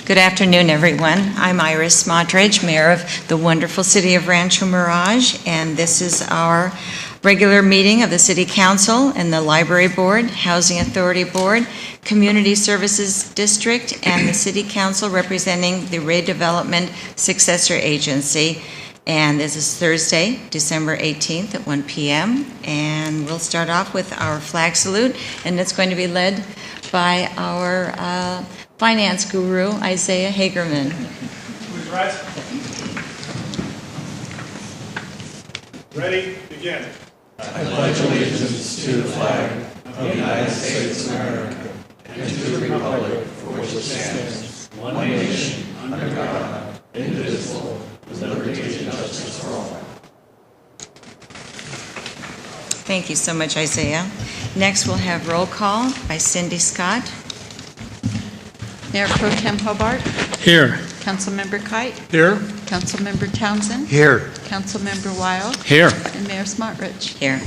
Good afternoon, everyone. I'm Iris Smotrich, Mayor of the wonderful city of Rancho Mirage, and this is our regular meeting of the City Council and the Library Board, Housing Authority Board, Community Services District, and the City Council representing the Redevelopment Successor Agency. And this is Thursday, December 18th at 1 p.m. And we'll start off with our flag salute, and it's going to be led by our finance guru, Isaiah Hagerman. Please rise. Ready? Begin. I pledge allegiance to the flag of the United States of America and to the republic for which it stands, one nation, under God, indivisible, with liberty and justice for all. Thank you so much, Isaiah. Next, we'll have roll call by Cindy Scott. Mayor Pro Tem Hobart. Here. Councilmember Kite. Here. Councilmember Townsend. Here. Councilmember Wild. Here. And Mayor Smotrich. Here.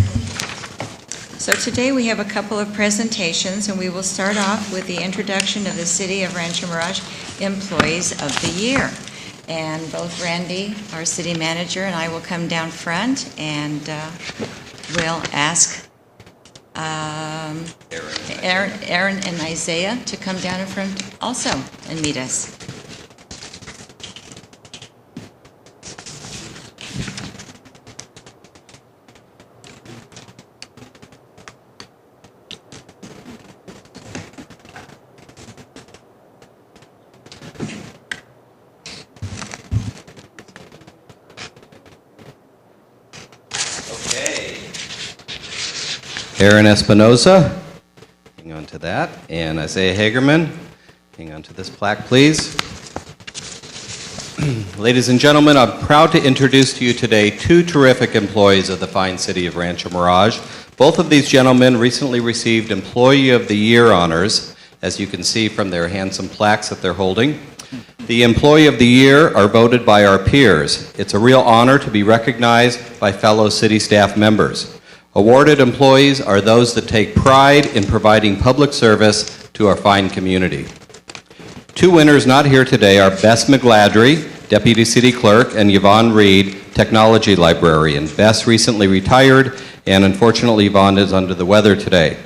So today we have a couple of presentations, and we will start off with the introduction of the City of Rancho Mirage Employees of the Year. And both Randy, our city manager, and I will come down front, and we'll ask Aaron and Isaiah to come down in front also and meet us. Aaron Espinoza, hang on to that, and Isaiah Hagerman, hang on to this plaque, please. Ladies and gentlemen, I'm proud to introduce to you today two terrific employees of the fine city of Rancho Mirage. Both of these gentlemen recently received Employee of the Year honors, as you can see from their handsome plaques that they're holding. The Employee of the Year are voted by our peers. It's a real honor to be recognized by fellow city staff members. Awarded employees are those that take pride in providing public service to our fine community. Two winners not here today are Bess McGladry, Deputy City Clerk, and Yvonne Reed, Technology Librarian. Bess recently retired, and unfortunately Yvonne is under the weather today.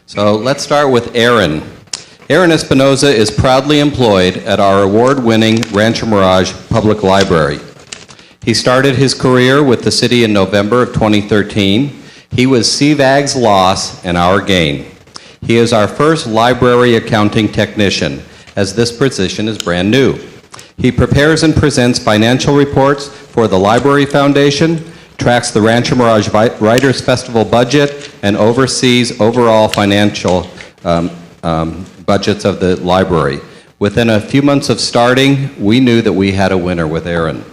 So let's start with Aaron. Aaron Espinoza is proudly employed at our award-winning Rancho Mirage Public Library. He started his career with the city in November of 2013. He was CVAG's loss and our gain. He is our first library accounting technician, as this position is brand new. He prepares and presents financial reports for the Library Foundation, tracks the Rancho Mirage Writers Festival budget, and oversees overall financial budgets of the library. Within a few months of starting, we knew that we had a winner with Aaron.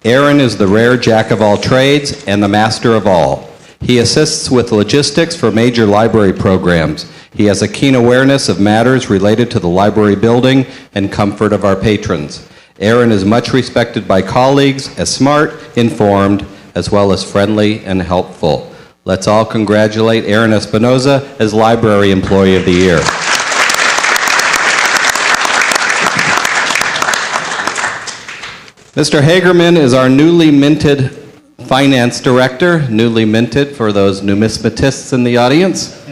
Aaron is the rare jack of all trades and the master of all. He assists with logistics for major library programs. He has a keen awareness of matters related to the library building and comfort of our patrons. Aaron is much respected by colleagues as smart, informed, as well as friendly and helpful. Let's all congratulate Aaron Espinoza as Library Employee of the Year. Mr. Hagerman is our newly minted Finance Director, newly minted for those numismatists in the audience,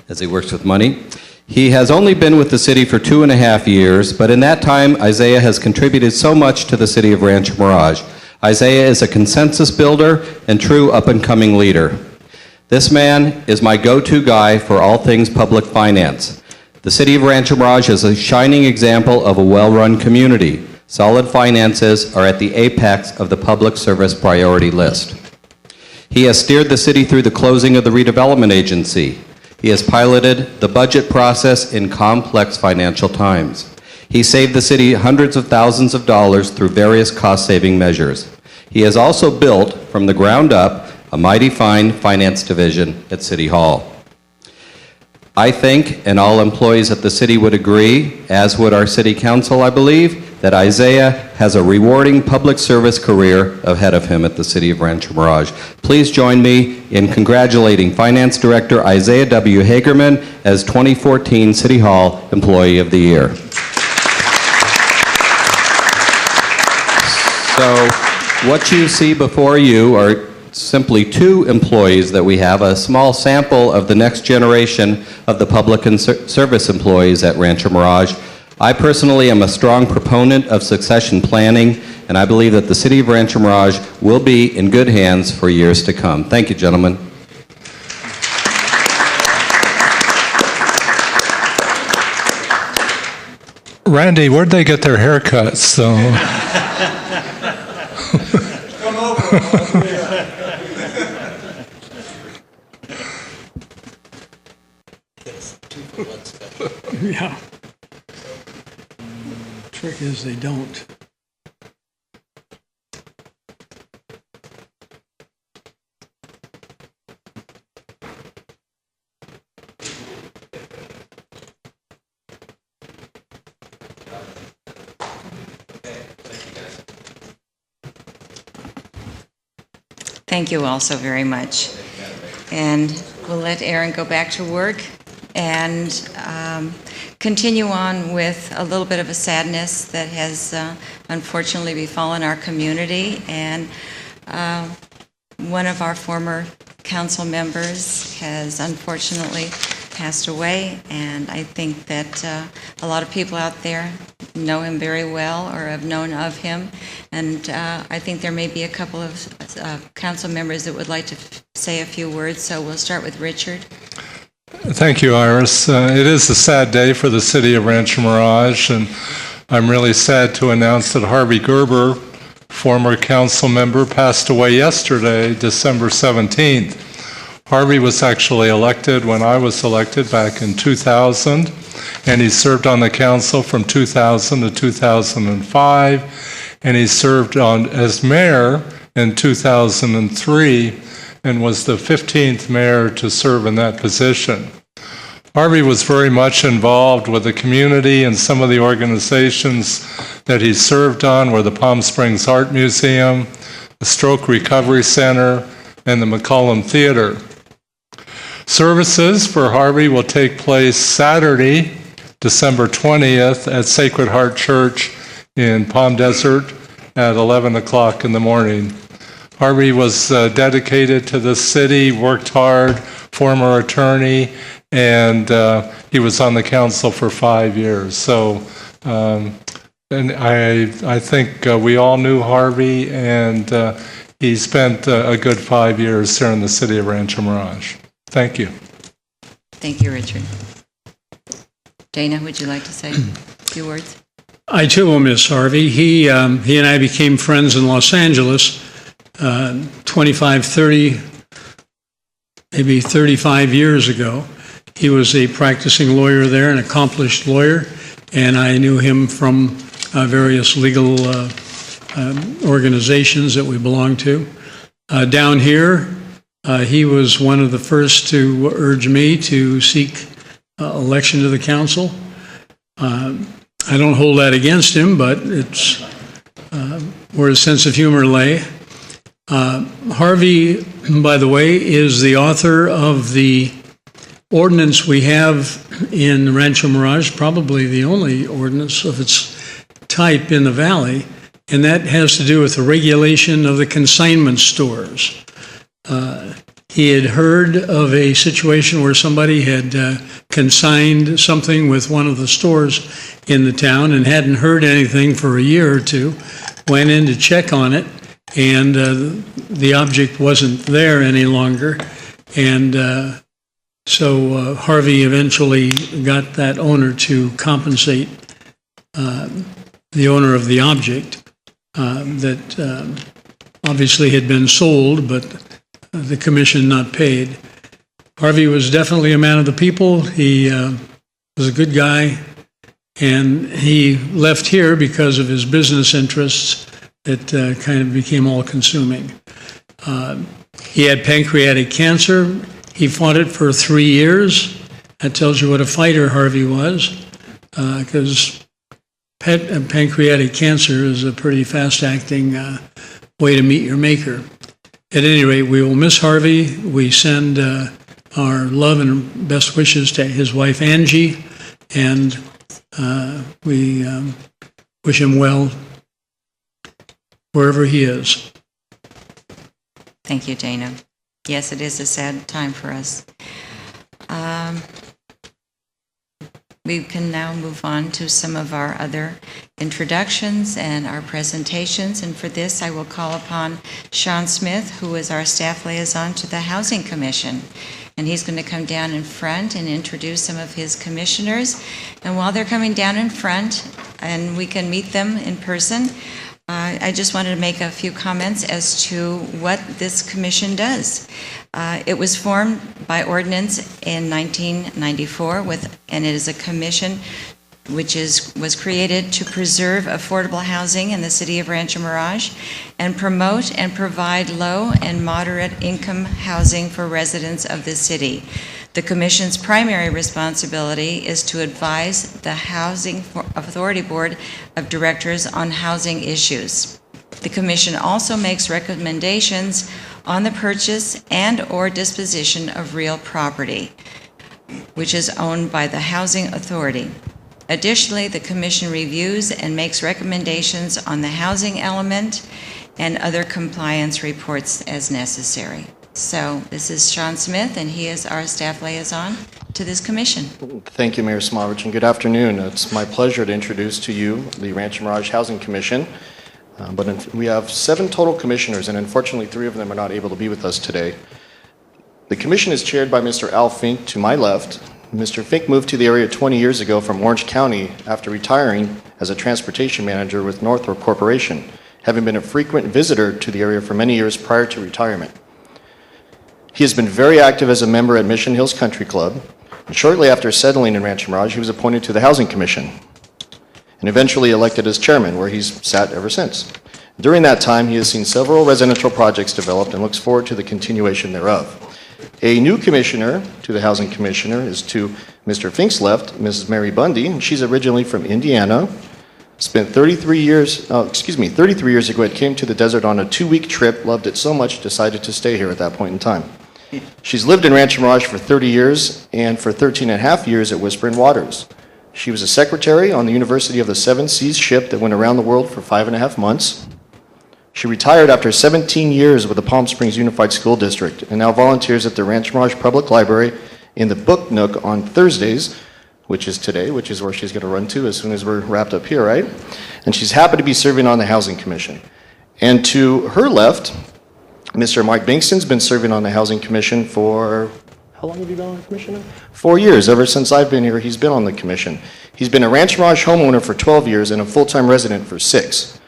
as he works with money. He has only been with the city for 2.5 years, but in that time, Isaiah has contributed so much to the city of Rancho Mirage. Isaiah is a consensus builder and true up-and-coming leader. This man is my go-to guy for all things public finance. The city of Rancho Mirage is a shining example of a well-run community. Solid finances are at the apex of the public service priority list. He has steered the city through the closing of the redevelopment agency. He has piloted the budget process in complex financial times. He saved the city hundreds of thousands of dollars through various cost-saving measures. He has also built, from the ground up, a mighty fine finance division at City Hall. I think, and all employees at the city would agree, as would our city council, I believe, that Isaiah has a rewarding public service career ahead of him at the city of Rancho Mirage. Please join me in congratulating Finance Director Isaiah W. Hagerman as 2014 City Hall Employee of the Year. So what you see before you are simply two employees that we have, a small sample of the next generation of the public and service employees at Rancho Mirage. I personally am a strong proponent of succession planning, and I believe that the City of Rancho Mirage will be in good hands for years to come. Thank you, gentlemen. Randy, where'd they get their haircuts? So. Come over. Yeah. Trick is they don't. Thank you all so very much. And we'll let Aaron go back to work and continue on with a little bit of a sadness that has unfortunately befallen our community. And one of our former council members has unfortunately passed away, and I think that a lot of people out there know him very well or have known of him, and I think there may be a couple of council members that would like to say a few words, so we'll start with Richard. Thank you, Iris. It is a sad day for the city of Rancho Mirage, and I'm really sad to announce that Harvey Gerber, former council member, passed away yesterday, December 17th. Harvey was actually elected when I was elected back in 2000, and he served on the council from 2000 to 2005, and he served as mayor in 2003 and was the 15th mayor to serve in that position. Harvey was very much involved with the community, and some of the organizations that he served on were the Palm Springs Art Museum, the Stroke Recovery Center, and the McCollum Theater. Services for Harvey will take place Saturday, December 20th at Sacred Heart Church in Palm Desert at 11 o'clock in the morning. Harvey was dedicated to the city, worked hard, former attorney, and he was on the council for 5 years. So, and I think we all knew Harvey, and he spent a good 5 years here in the city of Rancho Mirage. Thank you. Thank you, Richard. Dana, would you like to say a few words? I too will miss Harvey. He and I became friends in Los Angeles 25, 30, maybe 35 years ago. He was a practicing lawyer there, an accomplished lawyer, and I knew him from various legal organizations that we belonged to. Down here, he was one of the first to urge me to seek election to the council. I don't hold that against him, but it's where his sense of humor lay. Harvey, by the way, is the author of the ordinance we have in Rancho Mirage, probably the only ordinance of its type in the valley, and that has to do with the regulation of the consignment stores. He had heard of a situation where somebody had consigned something with one of the stores in the town and hadn't heard anything for a year or two, went in to check on it, and the object wasn't there any longer. And so Harvey eventually got that owner to compensate the owner of the object that obviously had been sold, but the commission not paid. Harvey was definitely a man of the people. He was a good guy, and he left here because of his business interests that kind of became all-consuming. He had pancreatic cancer. He fought it for 3 years. That tells you what a fighter Harvey was, because pancreatic cancer is a pretty fast-acting way to meet your maker. At any rate, we will miss Harvey. We send our love and best wishes to his wife, Angie, and we wish him well wherever he is. Thank you, Dana. Yes, it is a sad time for us. We can now move on to some of our other introductions and our presentations. And for this, I will call upon Sean Smith, who is our staff liaison to the Housing Commission. And he's going to come down in front and introduce some of his commissioners. And while they're coming down in front, and we can meet them in person, I just wanted to make a few comments as to what this commission does. It was formed by ordinance in 1994, and it is a commission which was created to preserve affordable housing in the city of Rancho Mirage and promote and provide low and moderate income housing for residents of the city. The Commission's primary responsibility is to advise the Housing Authority Board of Directors on housing issues. The Commission also makes recommendations on the purchase and/or disposition of real property, which is owned by the Housing Authority. Additionally, the Commission reviews and makes recommendations on the housing element and other compliance reports as necessary. So this is Sean Smith, and he is our staff liaison to this commission. Thank you, Mayor Smotrich, and good afternoon. It's my pleasure to introduce to you the Rancho Mirage Housing Commission. We have 7 total commissioners, and unfortunately 3 of them are not able to be with us today. The commission is chaired by Mr. Al Fink to my left. Mr. Fink moved to the area 20 years ago from Orange County after retiring as a transportation manager with Northrop Corporation, having been a frequent visitor to the area for many years prior to retirement. He has been very active as a member at Mission Hills Country Club, and shortly after settling in Rancho Mirage, he was appointed to the Housing Commission, and eventually elected as chairman, where he's sat ever since. During that time, he has seen several residential projects developed and looks forward to the continuation thereof. A new commissioner to the Housing Commissioner is to Mr. Fink's left, Mrs. Mary Bundy, and she's originally from Indiana. Spent 33 years ago, it came to the desert on a 2-week trip, loved it so much, decided to stay here at that point in time. She's lived in Rancho Mirage for 30 years and for 13 and a half years at Whispering Waters. She was a secretary on the University of the Seven Seas ship that went around the world for 5.5 months. She retired after 17 years with the Palm Springs Unified School District and now volunteers at the Rancho Mirage Public Library in the Book Nook on Thursdays, which is today, which is where she's going to run to as soon as we're wrapped up here, right? And she's happy to be serving on the Housing Commission. And to her left, Mr. Mike Bankston's been serving on the Housing Commission for, how long have you been on the commission now? 4 years. Ever since I've been here, he's been on the commission. He's been a Rancho Mirage homeowner for 12 years and a full-time resident for 6.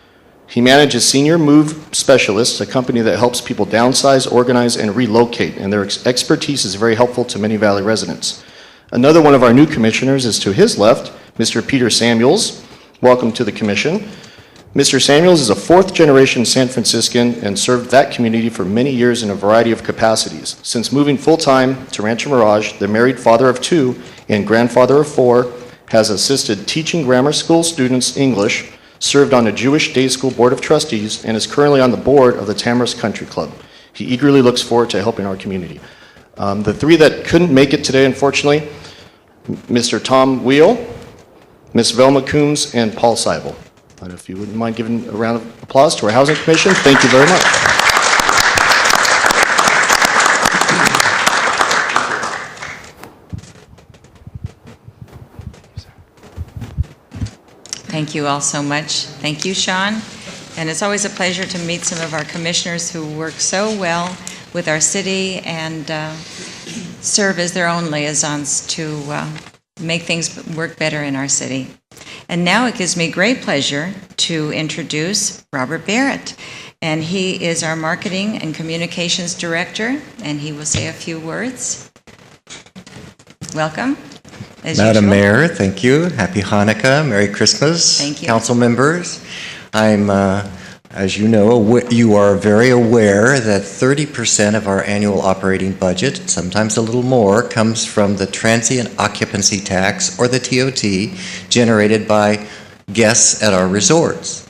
He manages Senior Move Specialists, a company that helps people downsize, organize, and relocate, and their expertise is very helpful to many Valley residents. Another one of our new commissioners is to his left, Mr. Peter Samuels. Welcome to the commission. Mr. Samuels is a 4th-generation San Franciscan and served that community for many years in a variety of capacities. Since moving full-time to Rancho Mirage, the married father of 2 and grandfather of 4 has assisted teaching grammar school students English, served on a Jewish day school board of trustees, and is currently on the board of the Tamarisk Country Club. He eagerly looks forward to helping our community. The 3 that couldn't make it today, unfortunately, Mr. Tom Wheel, Ms. Velma Coombs, and Paul Seibel. And if you wouldn't mind giving a round of applause to our Housing Commission, thank you very much. Thank you all so much. Thank you, Sean. And it's always a pleasure to meet some of our commissioners who work so well with our city and serve as their own liaisons to make things work better in our city. And now it gives me great pleasure to introduce Robert Barrett. And he is our Marketing and Communications Director, and he will say a few words. Welcome. Madam Mayor, thank you. Happy Hanukkah. Merry Christmas. Thank you. Council members, I'm, as you know, you are very aware that 30% of our annual operating budget, sometimes a little more, comes from the transient occupancy tax, or the TOT, generated by guests at our resorts.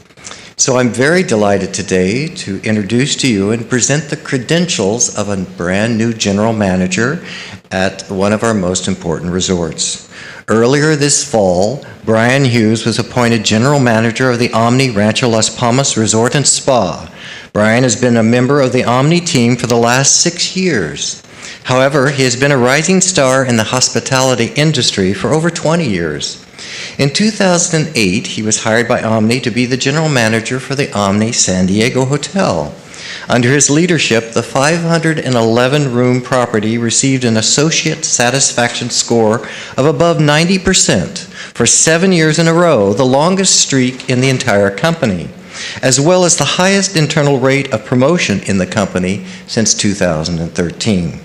So I'm very delighted today to introduce to you and present the credentials of a brand new general manager at one of our most important resorts. Earlier this fall, Brian Hughes was appointed General Manager of the Omni Rancho Las Palmas Resort and Spa. Brian has been a member of the Omni team for the last 6 years. However, he has been a rising star in the hospitality industry for over 20 years. In 2008, he was hired by Omni to be the General Manager for the Omni San Diego Hotel. Under his leadership, the 511-room property received an associate satisfaction score of above 90% for 7 years in a row, the longest streak in the entire company, as well as the highest internal rate of promotion in the company since 2013.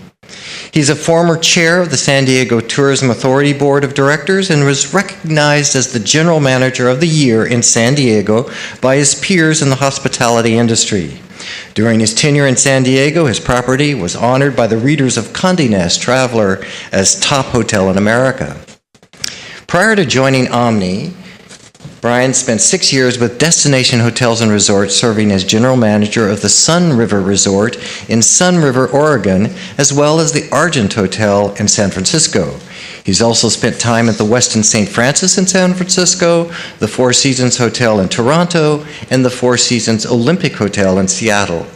He's a former chair of the San Diego Tourism Authority Board of Directors and was recognized as the General Manager of the Year in San Diego by his peers in the hospitality industry. During his tenure in San Diego, his property was honored by the readers of Condé Nast Traveler as top hotel in America. Prior to joining Omni, Brian spent 6 years with Destination Hotels and Resorts, serving as general manager of the Sun River Resort in Sun River, Oregon, as well as the Argent Hotel in San Francisco. He's also spent time at the Westin St. Francis in San Francisco, the Four Seasons Hotel in Toronto, and the Four Seasons Olympic Hotel in Seattle.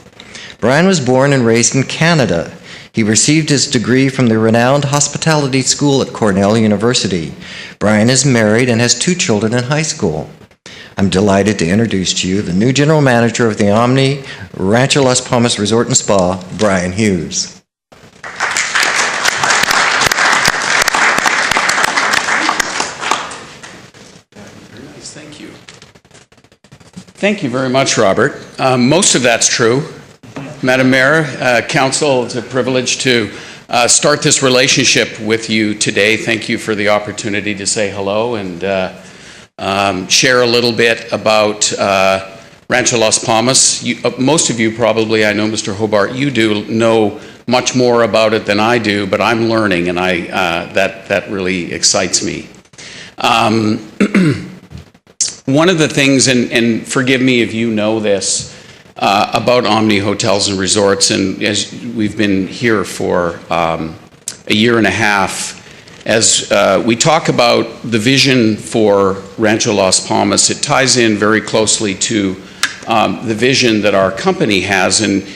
Brian was born and raised in Canada. He received his degree from the renowned hospitality school at Cornell University. Brian is married and has 2 children in high school. I'm delighted to introduce to you the new general manager of the Omni Rancho Las Palmas Resort and Spa, Brian Hughes. Thank you. Thank you very much, Robert. Most of that's true. Madam Mayor, Council, it's a privilege to start this relationship with you today. Thank you for the opportunity to say hello and share a little bit about Rancho Las Palmas. Most of you probably, I know Mr. Hobart, you do know much more about it than I do, but I'm learning, and that really excites me. One of the things, and forgive me if you know this, about Omni Hotels and Resorts, and as we've been here for a year and a half, as we talk about the vision for Rancho Las Palmas, it ties in very closely to the vision that our company has, and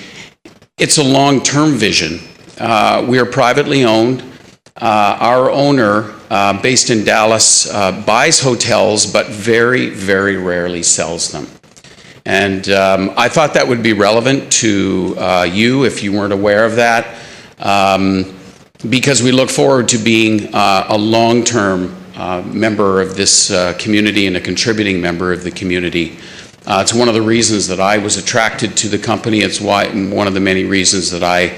it's a long-term vision. We are privately owned. Our owner, based in Dallas, buys hotels, but very, very rarely sells them. And I thought that would be relevant to you if you weren't aware of that, because we look forward to being a long-term member of this community and a contributing member of the community. It's one of the reasons that I was attracted to the company. It's one of the many reasons that I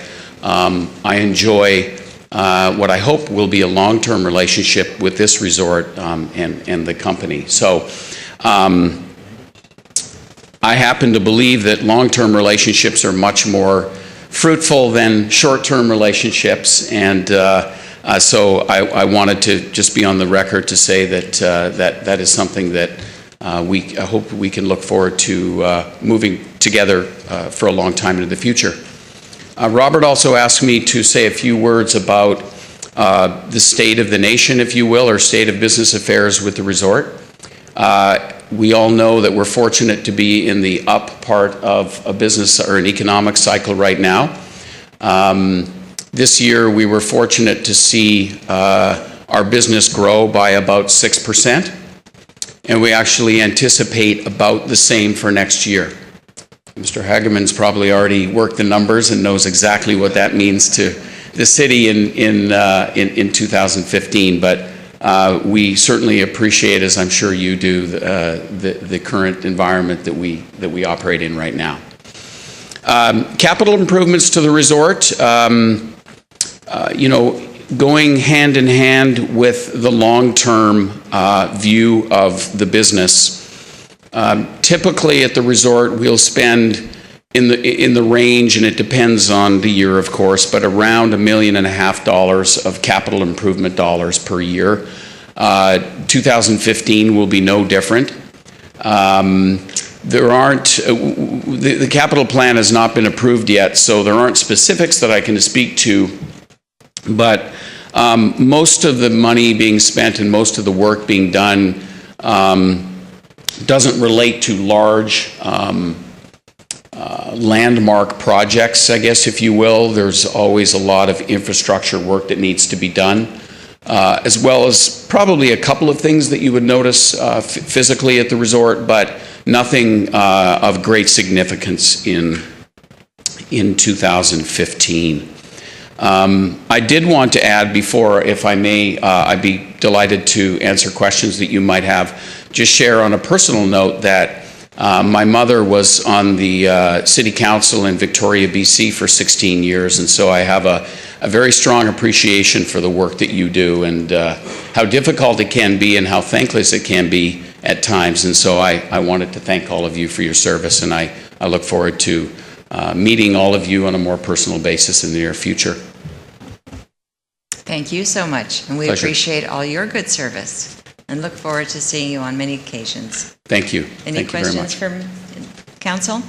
enjoy what I hope will be a long-term relationship with this resort and the company. So I happen to believe that long-term relationships are much more fruitful than short-term relationships, and so I wanted to just be on the record to say that that is something that I hope we can look forward to moving together for a long time into the future. Robert also asked me to say a few words about the state of the nation, if you will, or state of business affairs with the resort. We all know that we're fortunate to be in the up part of a business or an economic cycle right now. This year we were fortunate to see our business grow by about 6%, and we actually anticipate about the same for next year. Mr. Hageman's probably already worked the numbers and knows exactly what that means to the city in 2015, but we certainly appreciate, as I'm sure you do, the current environment that we operate in right now. Capital improvements to the resort, going hand in hand with the long-term view of the business. Typically at the resort, we'll spend in the range, and it depends on the year, of course, but around $1.5 million of capital improvement dollars per year. 2015 will be no different. There aren't, the capital plan has not been approved yet, so there aren't specifics that I can speak to But most of the money being spent and most of the work being done doesn't relate to large landmark projects, I guess, if you will. There's always a lot of infrastructure work that needs to be done, as well as probably a couple of things that you would notice physically at the resort, but nothing of great significance in 2015. I did want to add before, if I may, I'd be delighted to answer questions that you might have. Just share on a personal note that my mother was on the City Council in Victoria, BC for 16 years, and so I have a very strong appreciation for the work that you do and how difficult it can be and how thankless it can be at times. And so I wanted to thank all of you for your service, and I look forward to meeting all of you on a more personal basis in the near future. Thank you so much, and we Pleasure. appreciate all your good service and look forward to seeing you on many occasions. Thank you. Any Thank you very questions much. from council?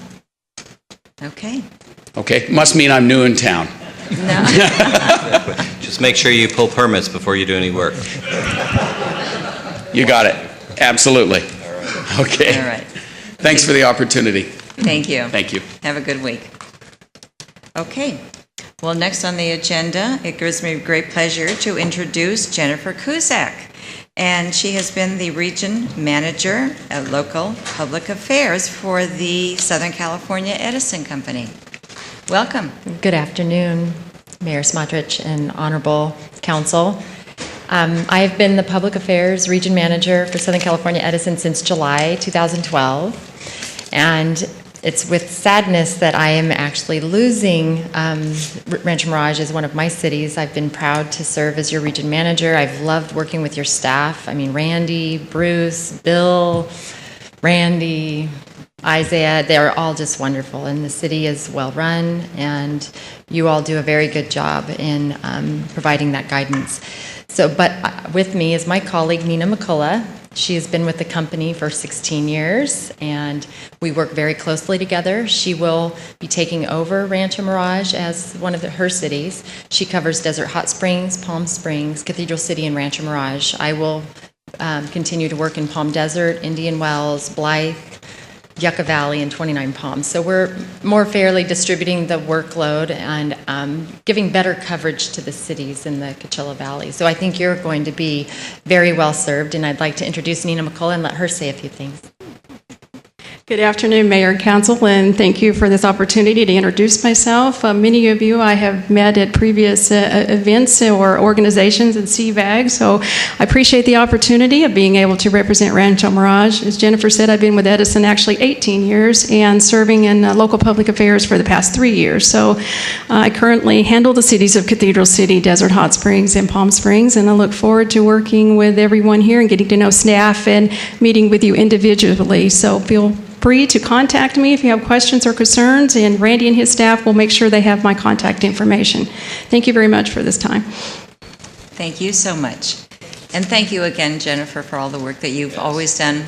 Okay. Okay, must mean I'm new in town. No. Just make sure you pull permits before you do any work. You got it. Absolutely. Okay. All right. Thanks for the opportunity. Thank you. Thank you. Have a good week. Okay. Well, next on the agenda, it gives me great pleasure to introduce Jennifer Cusack. And she has been the region manager of local public affairs for the Southern California Edison Company. Welcome. Good afternoon, Mayor Smotrich and Honorable Council. I have been the Public Affairs Region Manager for Southern California Edison since July 2012, and it's with sadness that I am actually losing Rancho Mirage as one of my cities. I've been proud to serve as your Region Manager. I've loved working with your staff. I mean, Randy, Bruce, Bill, Randy, Isaiah, they're all just wonderful, and the city is well run, and you all do a very good job in providing that guidance. So, but with me is my colleague Nina McCullough. She has been with the company for 16 years, and we work very closely together. She will be taking over Rancho Mirage as one of her cities. She covers Desert Hot Springs, Palm Springs, Cathedral City, and Rancho Mirage. I will continue to work in Palm Desert, Indian Wells, Blythe, Yucca Valley, and 29 Palms. So we're more fairly distributing the workload and giving better coverage to the cities in the Coachella Valley. So I think you're going to be very well served, and I'd like to introduce Nina McCullough and let her say a few things. Good afternoon, Mayor and Council, and thank you for this opportunity to introduce myself. Many of you I have met at previous events or organizations in CVAG, so I appreciate the opportunity of being able to represent Rancho Mirage. As Jennifer said, I've been with Edison actually 18 years and serving in local public affairs for the past 3 years. So I currently handle the cities of Cathedral City, Desert Hot Springs, and Palm Springs, and I look forward to working with everyone here and getting to know staff and meeting with you individually. So feel free to contact me if you have questions or concerns, and Randy and his staff will make sure they have my contact information. Thank you very much for this time. Thank you so much. And thank you again, Jennifer, for all the work that you've always done.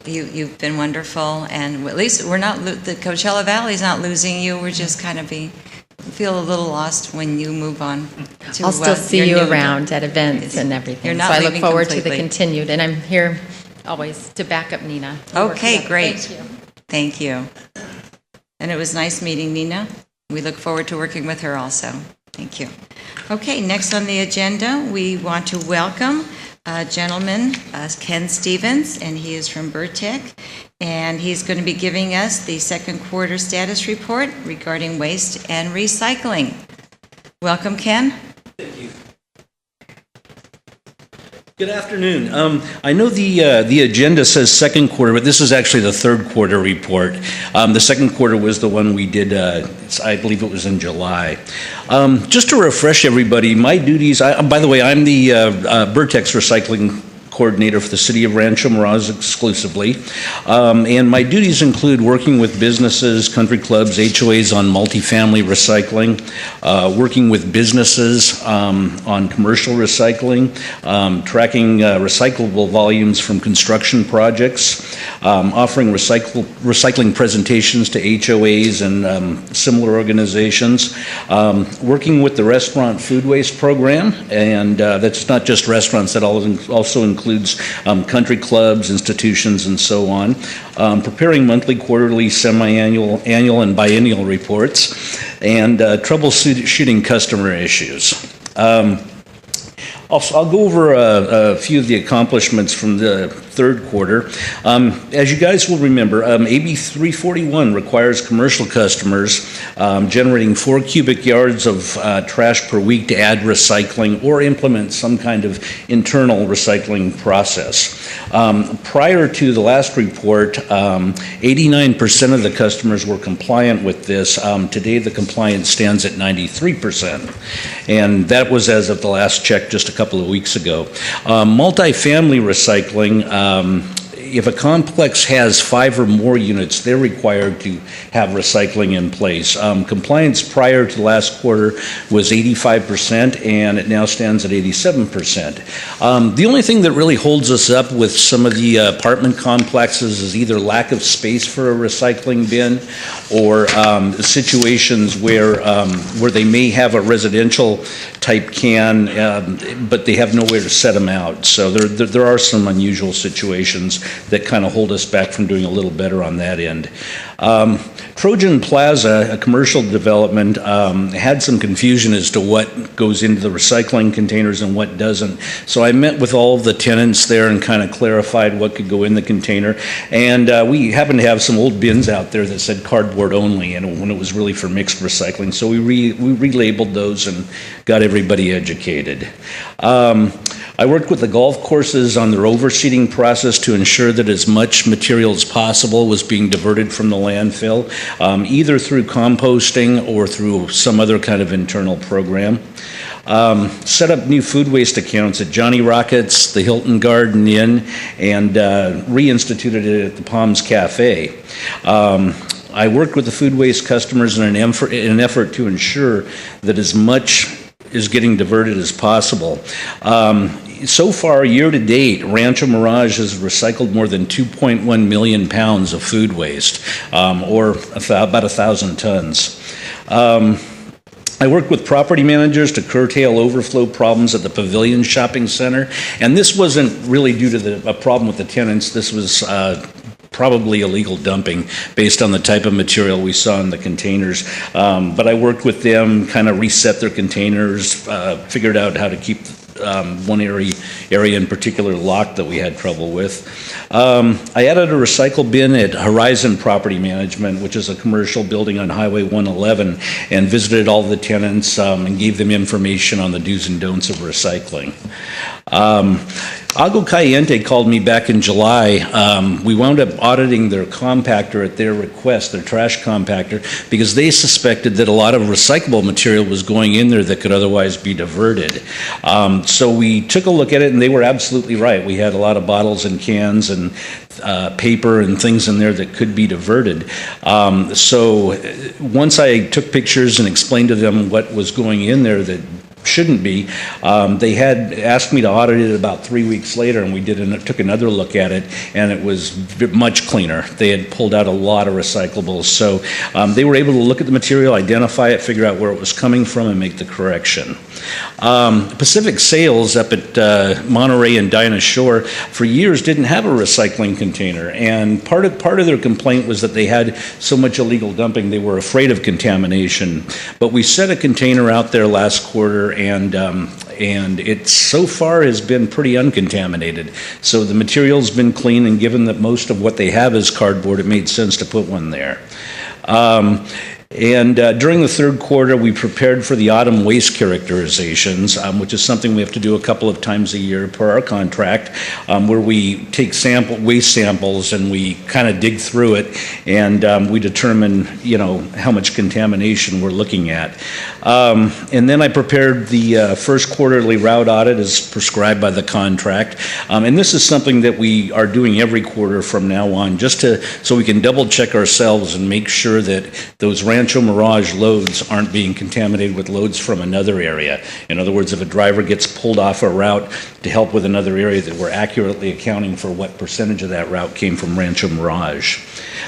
You've been wonderful, and at least we're not, the Coachella Valley is not losing you. We're just kind of feel a little lost when you move on to I'll still see you your new around at events and everything. You're not so I look leaving forward to completely. the continued, and I'm here always to back up Nina. Okay, great. Thank you. Thank you. And it was nice meeting Nina. We look forward to working with her also. Thank you. Okay, next on the agenda, we want to welcome a gentleman, Ken Stevens, and he is from Burtec, and he's going to be giving us the second quarter status report regarding waste and recycling. Welcome, Ken. Thank you. Good afternoon. I know the agenda says second quarter, but this is actually the third quarter report. The second quarter was the one we did, I believe it was in July. Just to refresh everybody, my duties, by the way, I'm the Burtec's recycling coordinator for the City of Rancho Mirage exclusively. And my duties include working with businesses, country clubs, HOAs on multifamily recycling, working with businesses on commercial recycling, tracking recyclable volumes from construction projects, offering recycling presentations to HOAs and similar organizations, working with the restaurant food waste program, and that's not just restaurants, that also includes country clubs, institutions, and so on, preparing monthly, quarterly, semi-annual, annual, and biennial reports, and troubleshooting customer issues. I'll go over a few of the accomplishments from the third quarter. As you guys will remember, AB 341 requires commercial customers generating 4 cubic yards of trash per week to add recycling or implement some kind of internal recycling process. Prior to the last report, 89% of the customers were compliant with this. Today, the compliance stands at 93%. And that was as of the last check just a couple of weeks ago. Multifamily recycling, if a complex has 5 or more units, they're required to have recycling in place. Compliance prior to last quarter was 85%, and it now stands at 87%. The only thing that really holds us up with some of the apartment complexes is either lack of space for a recycling bin, or situations where they may have a residential type can, but they have nowhere to set them out. So there are some unusual situations that kind of hold us back from doing a little better on that end. Trojan Plaza, a commercial development, had some confusion as to what goes into the recycling containers and what doesn't. So I met with all of the tenants there and kind of clarified what could go in the container. And we happened to have some old bins out there that said cardboard only, and when it was really for mixed recycling. So we relabeled those and got everybody educated. I worked with the golf courses on their overseeding process to ensure that as much material as possible was being diverted from the landfill, either through composting or through some other kind of internal program. Set up new food waste accounts at Johnny Rockets, the Hilton Garden Inn, and reinstituted it at the Palms Cafe. I worked with the food waste customers in an effort to ensure that as much is getting diverted as possible. So far, year to date, Rancho Mirage has recycled more than 2.1 million pounds of food waste, or about 1,000 tons. I worked with property managers to curtail overflow problems at the Pavilion Shopping Center, and this wasn't really due to a problem with the tenants. This was probably illegal dumping based on the type of material we saw in the containers. But I worked with them, kind of reset their containers, figured out how to keep one area in particular locked that we had trouble with. I added a recycle bin at Horizon Property Management, which is a commercial building on Highway 111, and visited all the tenants and gave them information on the do's and don'ts of recycling. Agua Caliente called me back in July. We wound up auditing their compactor at their request, their trash compactor, because they suspected that a lot of recyclable material was going in there that could otherwise be diverted. So we took a look at it, and they were absolutely right. We had a lot of bottles and cans and paper and things in there that could be diverted. So once I took pictures and explained to them what was going in there that shouldn't be, they had asked me to audit it about 3 weeks later, and we took another look at it, and it was much cleaner. They had pulled out a lot of recyclables, so they were able to look at the material, identify it, figure out where it was coming from, and make the correction. Pacific Sales up at Monterey and Dinah Shore for years didn't have a recycling container, and part of their complaint was that they had so much illegal dumping they were afraid of contamination. But we set a container out there last quarter, and it so far has been pretty uncontaminated. So the material's been clean, and given that most of what they have is cardboard, it made sense to put one there. During the third quarter, we prepared for the autumn waste characterizations, which is something we have to do a couple of times a year per our contract, where we take waste samples and we kind of dig through it, and we determine, how much contamination we're looking at. And then I prepared the first quarterly route audit as prescribed by the contract. And this is something that we are doing every quarter from now on, just so we can double check ourselves and make sure that those Rancho Mirage loads aren't being contaminated with loads from another area. In other words, if a driver gets pulled off a route to help with another area, that we're accurately accounting for what percentage of that route came from Rancho Mirage.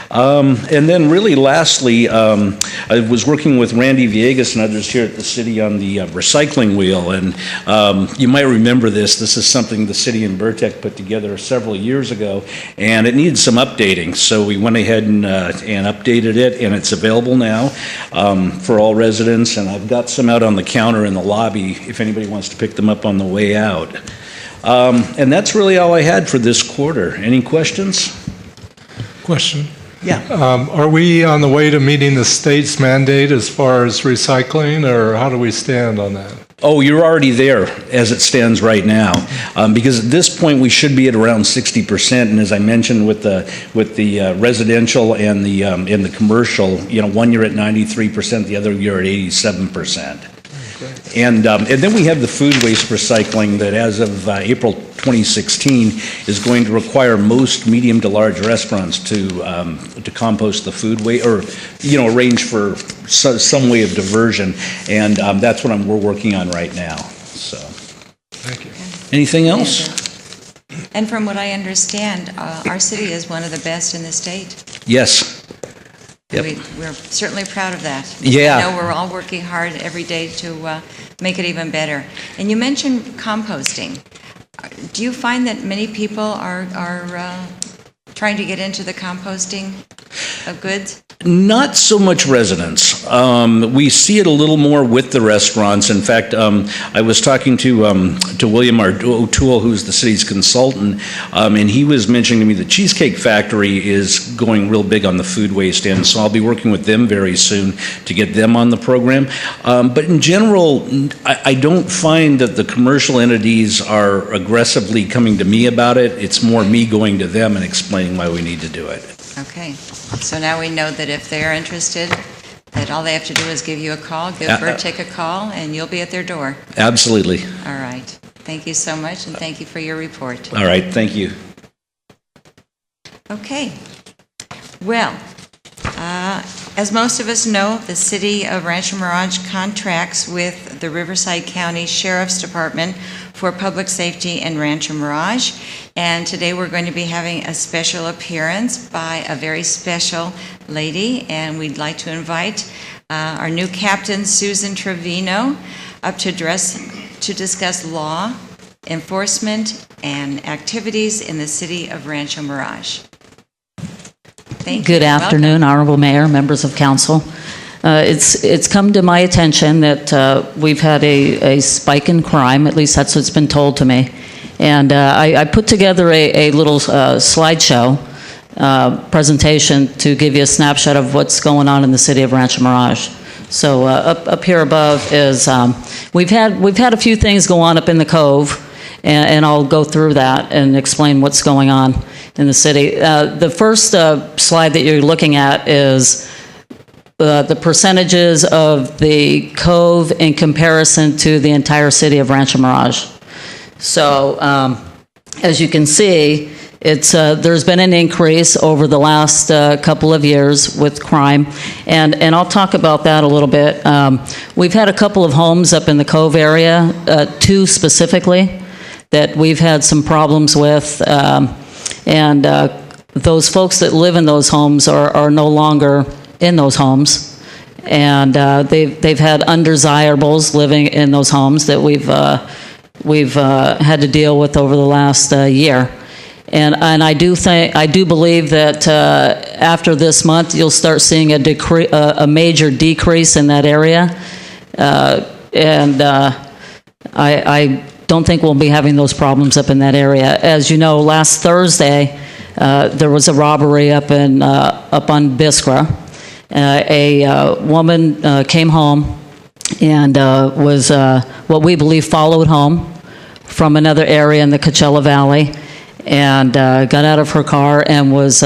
And then really lastly, I was working with Randy Villegas and others here at the city on the recycling wheel, and you might remember this. This is something the city and Vertec put together several years ago, and it needed some updating. So we went ahead and updated it, and it's available now for all residents, and I've got some out on the counter in the lobby if anybody wants to pick them up on the way out. And that's really all I had for this quarter. Any questions? Question. Yeah. Are we on the way to meeting the state's mandate as far as recycling, or how do we stand on that? Oh, you're already there as it stands right now, because at this point we should be at around 60%. And as I mentioned, with the residential and the commercial, 1 year at 93%, the other year at 87%. And then we have the food waste recycling that, as of April 2016, is going to require most medium to large restaurants to compost the food waste, or arrange for some way of diversion. And that's what we're working on right now. So, thank you. Anything else? And from what I understand, our city is one of the best in the state. Yes. Yep. We're certainly proud of that. Yeah. I know we're all working hard every day to make it even better. And you mentioned composting. Do you find that many people are trying to get into the composting of goods? Not so much residents. We see it a little more with the restaurants. In fact, I was talking to William O'Toole, who's the city's consultant, and he was mentioning to me the Cheesecake Factory is going real big on the food waste end, so I'll be working with them very soon to get them on the program. But in general, I don't find that the commercial entities are aggressively coming to me about it. It's more me going to them and explaining why we need to do it. Okay. So now we know that if they're interested, that all they have to do is give you a call, give Vertec a call, and you'll be at their door. Absolutely. All right. Thank you so much, and thank you for your report. All right. Thank you. Okay. Well, as most of us know, the city of Rancho Mirage contracts with the Riverside County Sheriff's Department for public safety in Rancho Mirage. And today we're going to be having a special appearance by a very special lady, and we'd like to invite our new captain, Susan Trevino, up to discuss law, enforcement, and activities in the city of Rancho Mirage. Thank you. Good afternoon, Honorable Mayor, members of council. It's come to my attention that we've had a spike in crime, at least that's what's been told to me. And I put together a little slideshow presentation to give you a snapshot of what's going on in the city of Rancho Mirage. So up here above is, we've had a few things go on up in the Cove, and I'll go through that and explain what's going on in the city. The first slide that you're looking at is the percentages of the Cove in comparison to the entire city of Rancho Mirage. So as you can see, there's been an increase over the last couple of years with crime, and I'll talk about that a little bit. We've had a couple of homes up in the Cove area, 2 specifically, that we've had some problems with, and those folks that live in those homes are no longer in those homes, and they've had undesirables living in those homes that we've had to deal with over the last year. And I do believe that after this month you'll start seeing a major decrease in that area, and I don't think we'll be having those problems up in that area. As you know, last Thursday there was a robbery up on Biskra. A woman came home and was what we believe followed home from another area in the Coachella Valley, and got out of her car and was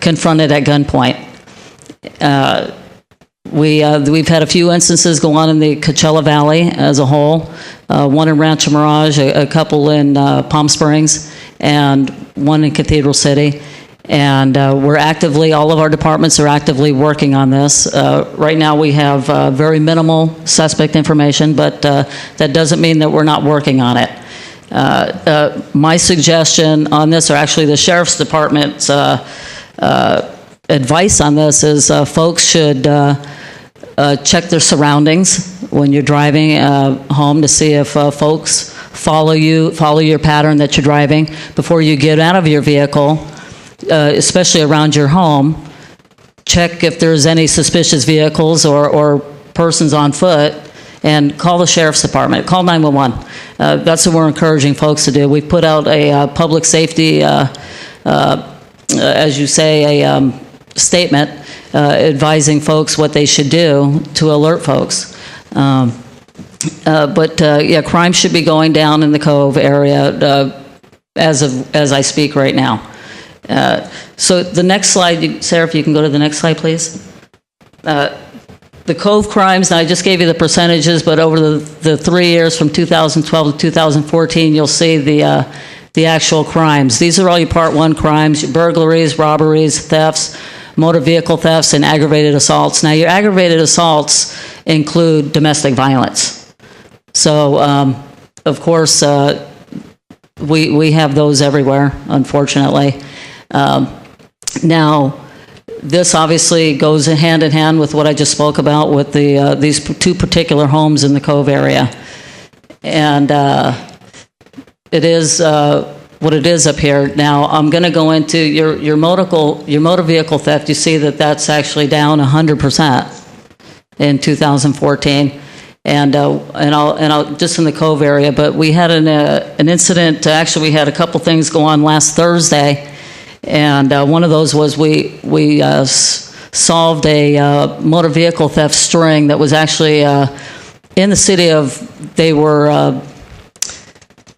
confronted at gunpoint. We've had a few instances go on in the Coachella Valley as a whole, one in Rancho Mirage, a couple in Palm Springs, and one in Cathedral City. And we're actively, all of our departments are actively working on this. Right now we have very minimal suspect information, but that doesn't mean that we're not working on it. My suggestion on this, or actually the Sheriff's Department's advice on this, is folks should check their surroundings when you're driving home to see if folks follow your pattern that you're driving before you get out of your vehicle. Especially around your home, check if there's any suspicious vehicles or persons on foot, and call the Sheriff's Department, call 911. That's what we're encouraging folks to do. We've put out a public safety, as you say, a statement advising folks what they should do to alert folks. Yeah, crime should be going down in the Cove area as I speak right now. So the next slide, Sarah, if you can go to the next slide, please. The Cove crimes, and I just gave you the percentages, but over the 3 years from 2012 to 2014, you'll see the actual crimes. These are all your Part 1 crimes: your burglaries, robberies, thefts, motor vehicle thefts, and aggravated assaults. Now, your aggravated assaults include domestic violence. So, of course, we have those everywhere, unfortunately. Now, this obviously goes hand in hand with what I just spoke about with these two particular homes in the Cove area. And it is what it is up here. Now, I'm going to go into your motor vehicle theft. You see that that's actually down 100% in 2014. And I'll just in the Cove area, but we had an incident. Actually, we had a couple things go on last Thursday. And one of those was we solved a motor vehicle theft string that was actually in the city of, they were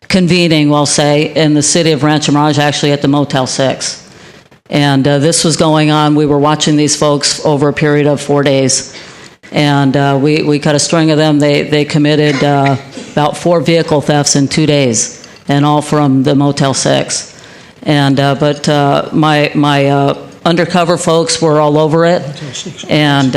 convening, we'll say, in the city of Rancho Mirage, actually at the Motel 6. And this was going on. We were watching these folks over a period of 4 days. And we cut a string of them. They committed about 4 vehicle thefts in 2 days, and all from the Motel 6. And but my undercover folks were all over it, and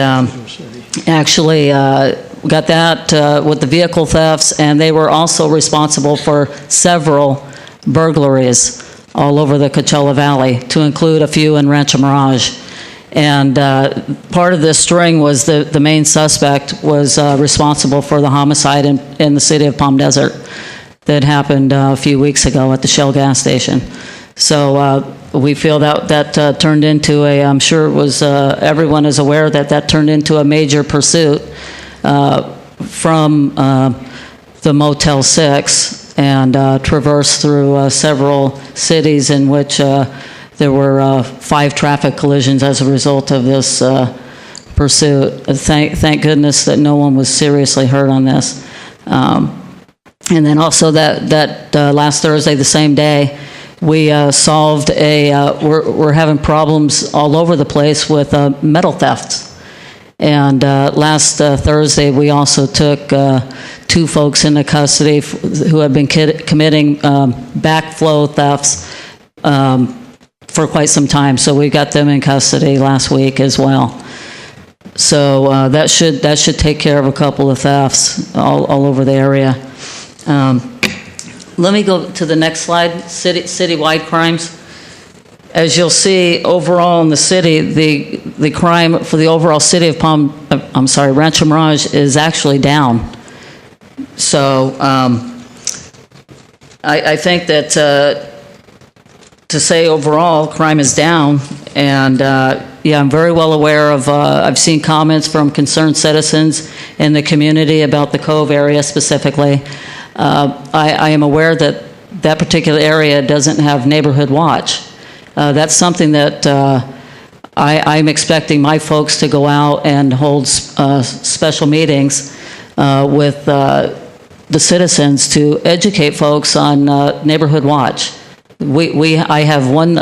actually got that with the vehicle thefts, and they were also responsible for several burglaries all over the Coachella Valley, to include a few in Rancho Mirage. And part of this string was the main suspect was responsible for the homicide in the city of Palm Desert that happened a few weeks ago at the Shell gas station. So we feel that turned into I'm sure it was, everyone is aware that turned into a major pursuit from the Motel 6 and traversed through several cities in which there were 5 traffic collisions as a result of this pursuit. Thank goodness that no one was seriously hurt on this. And then also that last Thursday, the same day, we solved we're having problems all over the place with metal thefts. And last Thursday, we also took 2 folks into custody who have been committing backflow thefts for quite some time. So we got them in custody last week as well. So that should take care of a couple of thefts all over the area. Let me go to the next slide, citywide crimes. As you'll see, overall in the city, the crime for the overall city of Rancho Mirage is actually down. So I think that to say overall crime is down, and yeah, I'm very well aware of, I've seen comments from concerned citizens in the community about the Cove area specifically. I am aware that that particular area doesn't have neighborhood watch. That's something that I'm expecting my folks to go out and hold special meetings with the citizens to educate folks on neighborhood watch. I have one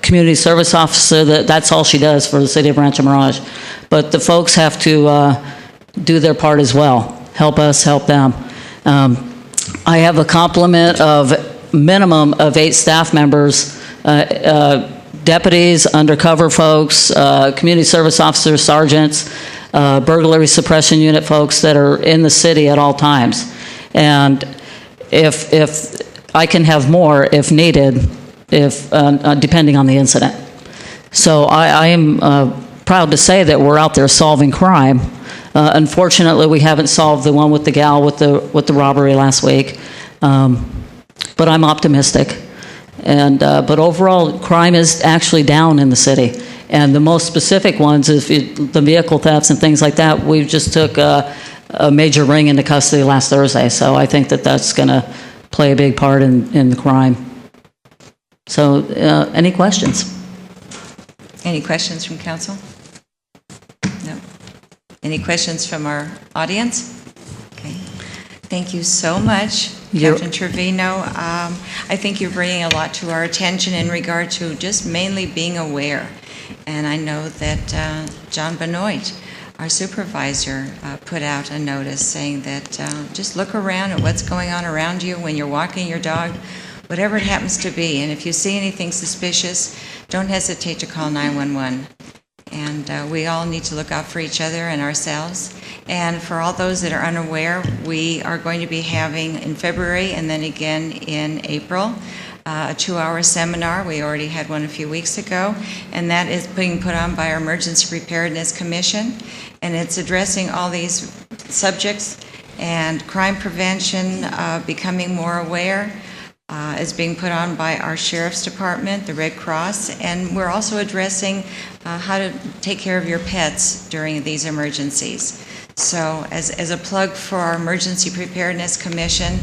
community service officer that's all she does for the city of Rancho Mirage. but the folks have to do their part as well. Help us, help them. I have a complement of minimum of 8 staff members, deputies, undercover folks, community service officers, sergeants, burglary suppression unit folks that are in the city at all times. And if I can have more if needed, depending on the incident. So I am proud to say that we're out there solving crime. Unfortunately, we haven't solved the one with the gal with the robbery last week, but I'm optimistic. And but overall, crime is actually down in the city. And the most specific ones is the vehicle thefts and things like that. We just took a major ring into custody last Thursday, so I think that that's going to play a big part in the crime. So, any questions? Any questions from council? No. Any questions from our audience? Okay. Thank you so much, Captain Trevino. I think you're bringing a lot to our attention in regard to just mainly being aware. And I know that John Benoit, our supervisor, put out a notice saying that just look around at what's going on around you when you're walking your dog, whatever it happens to be. And if you see anything suspicious, don't hesitate to call 911. And we all need to look out for each other and ourselves. And for all those that are unaware, we are going to be having in February and then again in April a 2-hour seminar. We already had one a few weeks ago, and that is being put on by our Emergency Preparedness Commission. And it's addressing all these subjects and crime prevention, becoming more aware. Is being put on by our Sheriff's Department, the Red Cross, and we're also addressing how to take care of your pets during these emergencies. So as a plug for our Emergency Preparedness Commission,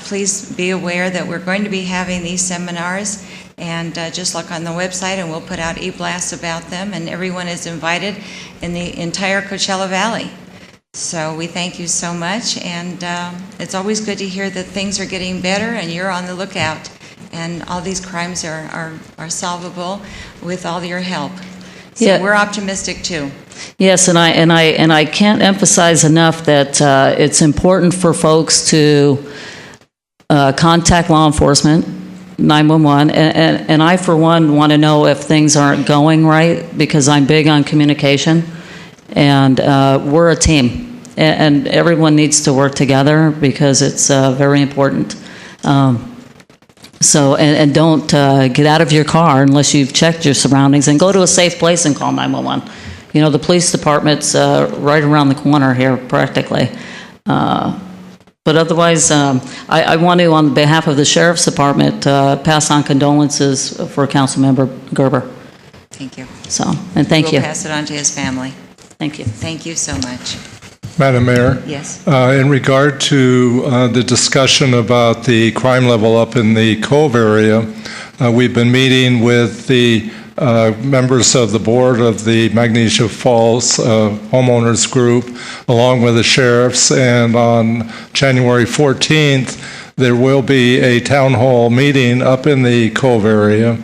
please be aware that we're going to be having these seminars, and just look on the website and we'll put out e-blasts about them, and everyone is invited in the entire Coachella Valley. So we thank you so much, and it's always good to hear that things are getting better and you're on the lookout, and all these crimes are solvable with all your help. So yeah, we're optimistic too. Yes, and I can't emphasize enough that it's important for folks to contact law enforcement, 911, and I for one want to know if things aren't going right, because I'm big on communication, and we're a team. And everyone needs to work together because it's very important. So don't get out of your car unless you've checked your surroundings, and go to a safe place and call 911. You know, the police department's right around the corner here, practically. But otherwise, I want to, on behalf of the Sheriff's Department, pass on condolences for Councilmember Gerber. Thank you. So, and thank you. We'll pass it on to his family. Thank you. Thank you so much. Madam Mayor? Yes. In regard to the discussion about the crime level up in the Cove area, we've been meeting with the members of the board of the Magnesia Falls homeowners group, along with the sheriffs, and on January 14th, there will be a town hall meeting up in the Cove area.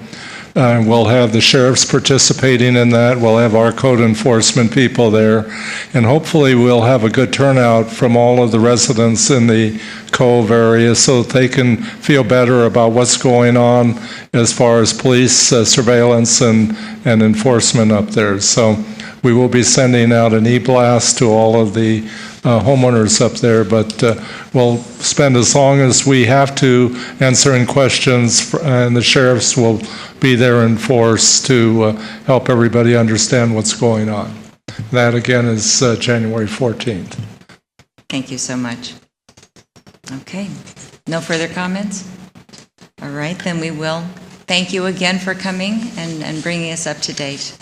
We'll have the sheriffs participating in that. We'll have our code enforcement people there. And hopefully we'll have a good turnout from all of the residents in the Cove area so that they can feel better about what's going on as far as police surveillance and enforcement up there. So we will be sending out an e-blast to all of the homeowners up there, but we'll spend as long as we have to answering questions, and the sheriffs will be there in force to help everybody understand what's going on. That again is January 14th. Thank you so much. Okay, no further comments? All right, then we will thank you again for coming and bringing us up to date.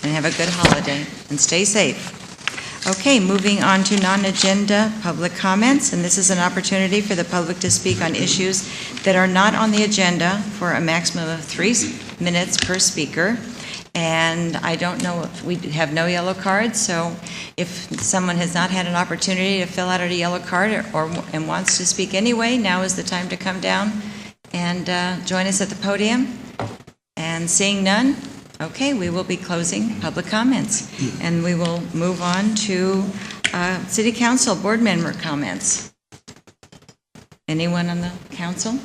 And have a good holiday and stay safe. Okay, moving on to non-agenda public comments, and this is an opportunity for the public to speak on issues that are not on the agenda for a maximum of 3 minutes per speaker. And I don't know if we have no yellow cards, so if someone has not had an opportunity to fill out a yellow card and wants to speak anyway, now is the time to come down and join us at the podium. And seeing none, Okay, we will be closing public comments, and we will move on to City Council board member comments. Anyone on the council?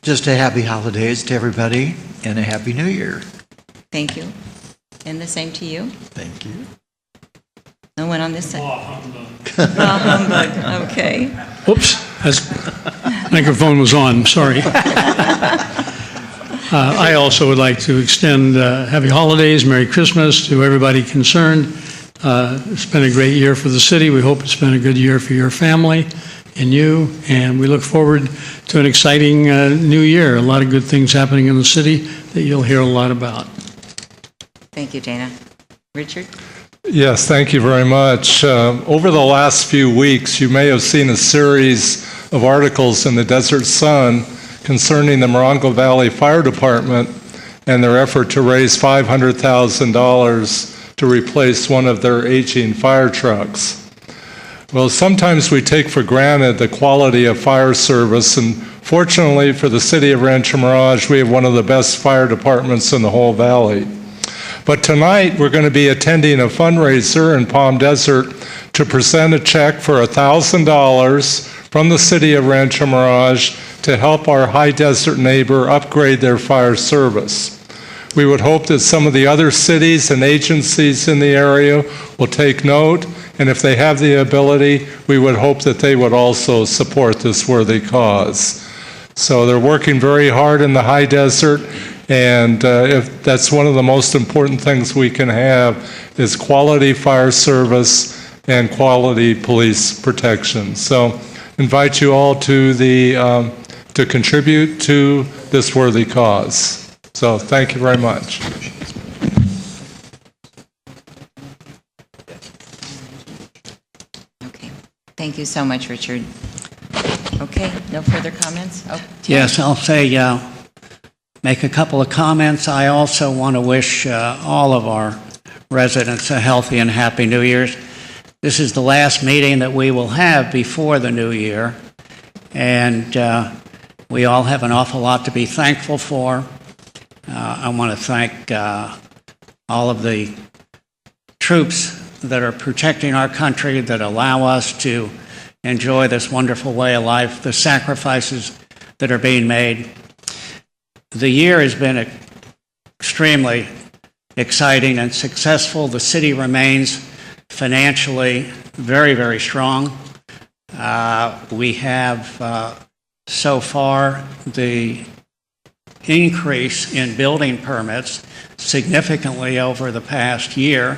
Just a happy holidays to everybody and a happy new year. Thank you. And the same to you. Thank you. No one on this side? Humbug. Okay. Whoops, microphone was on, sorry. I also would like to extend happy holidays, Merry Christmas to everybody concerned. It's been a great year for the city. We hope it's been a good year for your family and you, and we look forward to an exciting new year. A lot of good things happening in the city that you'll hear a lot about. Thank you, Dana. Richard? Yes, thank you very much. Over the last few weeks, you may have seen a series of articles in the Desert Sun concerning the Morongo Valley Fire Department and their effort to raise $500,000 to replace one of their aging fire trucks. Well, sometimes we take for granted the quality of fire service, and fortunately for the city of Rancho Mirage, we have one of the best fire departments in the whole valley. But tonight, we're going to be attending a fundraiser in Palm Desert to present a check for $1,000 from the city of Rancho Mirage to help our high desert neighbor upgrade their fire service. We would hope that some of the other cities and agencies in the area will take note, and if they have the ability, we would hope that they would also support this worthy cause. So they're working very hard in the high desert, and if that's one of the most important things we can have is quality fire service and quality police protection. So invite you all to to contribute to this worthy cause. So thank you very much. Okay. Thank you so much, Richard. Okay, no further comments? Oh, yes, I'll say, make a couple of comments. I also want to wish all of our residents a healthy and happy New Year's. This is the last meeting that we will have before the new year, and we all have an awful lot to be thankful for. I want to thank all of the troops that are protecting our country, that allow us to enjoy this wonderful way of life, the sacrifices that are being made. The year has been extremely exciting and successful. The city remains financially very, very strong. We have so far the increase in building permits significantly over the past year,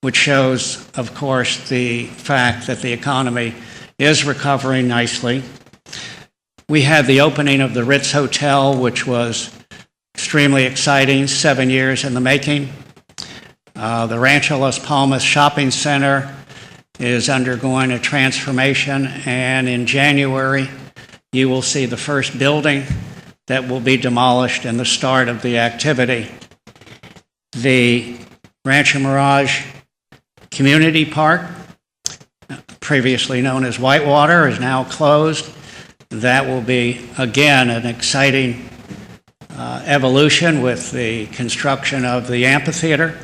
which shows, of course, the fact that the economy is recovering nicely. We had the opening of the Ritz Hotel, which was extremely exciting, 7 years in the making. The Rancho Las Palmas Shopping Center is undergoing a transformation, and in January, you will see the first building that will be demolished and the start of the activity. The Rancho Mirage Community Park, previously known as Whitewater, is now closed. That will be, again, an exciting evolution with the construction of the amphitheater.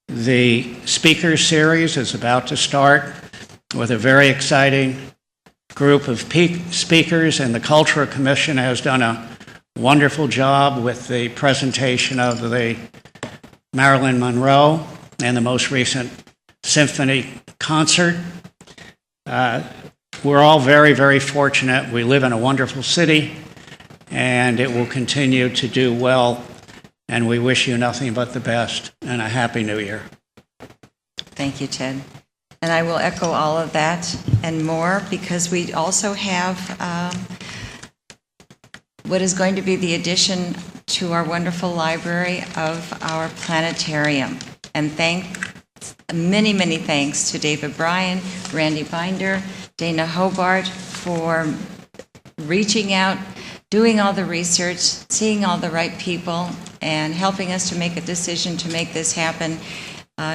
The speaker series is about to start with a very exciting group of speakers, and the Cultural Commission has done a wonderful job with the presentation of the Marilyn Monroe and the most recent symphony concert. We're all very, very fortunate. We live in a wonderful city, and it will continue to do well, and we wish you nothing but the best and a happy new year. Thank you, Ted. And I will echo all of that and more, because we also have what is going to be the addition to our wonderful library of our planetarium. And many, many thanks to David Bryan, Randy Binder, Dana Hobart for reaching out, doing all the research, seeing all the right people, and helping us to make a decision to make this happen.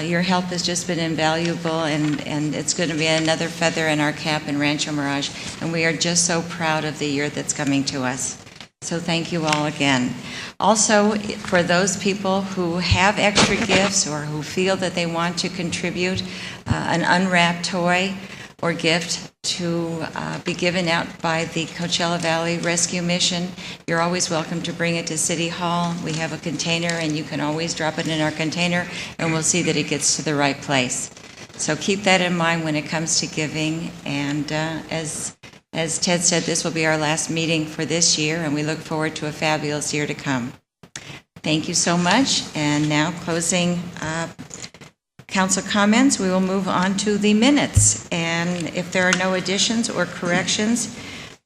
Your help has just been invaluable, and it's going to be another feather in our cap in Rancho Mirage, and we are just so proud of the year that's coming to us. So thank you all again. Also, for those people who have extra gifts or who feel that they want to contribute an unwrapped toy or gift to be given out by the Coachella Valley Rescue Mission, you're always welcome to bring it to City Hall. We have a container, and you can always drop it in our container, and we'll see that it gets to the right place. So keep that in mind when it comes to giving, and as Ted said, this will be our last meeting for this year, and we look forward to a fabulous year to come. Thank you so much. And now, closing council comments, we will move on to the minutes. And if there are no additions or corrections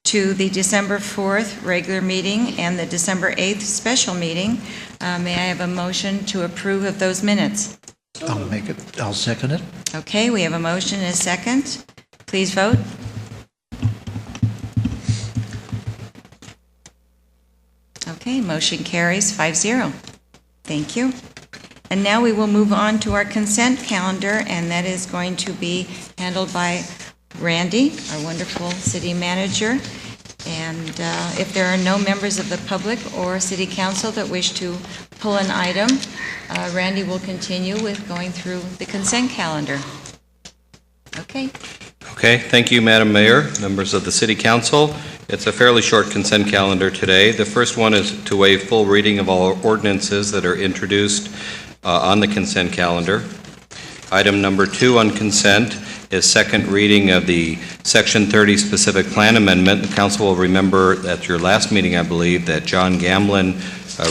to the December 4th regular meeting and the December 8th special meeting, may I have a motion to approve of those minutes? I'll second it. Okay, we have a motion and a second. Please vote. Okay, motion carries 5-0. Thank you. And now we will move on to our consent calendar, and that is going to be handled by Randy, our wonderful city manager. And if there are no members of the public or city council that wish to pull an item, Randy will continue with going through the consent calendar. Okay. Okay, thank you, Madam Mayor, members of the City Council. It's a fairly short consent calendar today. The first one is to waive full reading of all ordinances that are introduced on the consent calendar. Item number 2 on consent is second reading of the Section 30 specific plan amendment. The council will remember at your last meeting, I believe, that John Gamblin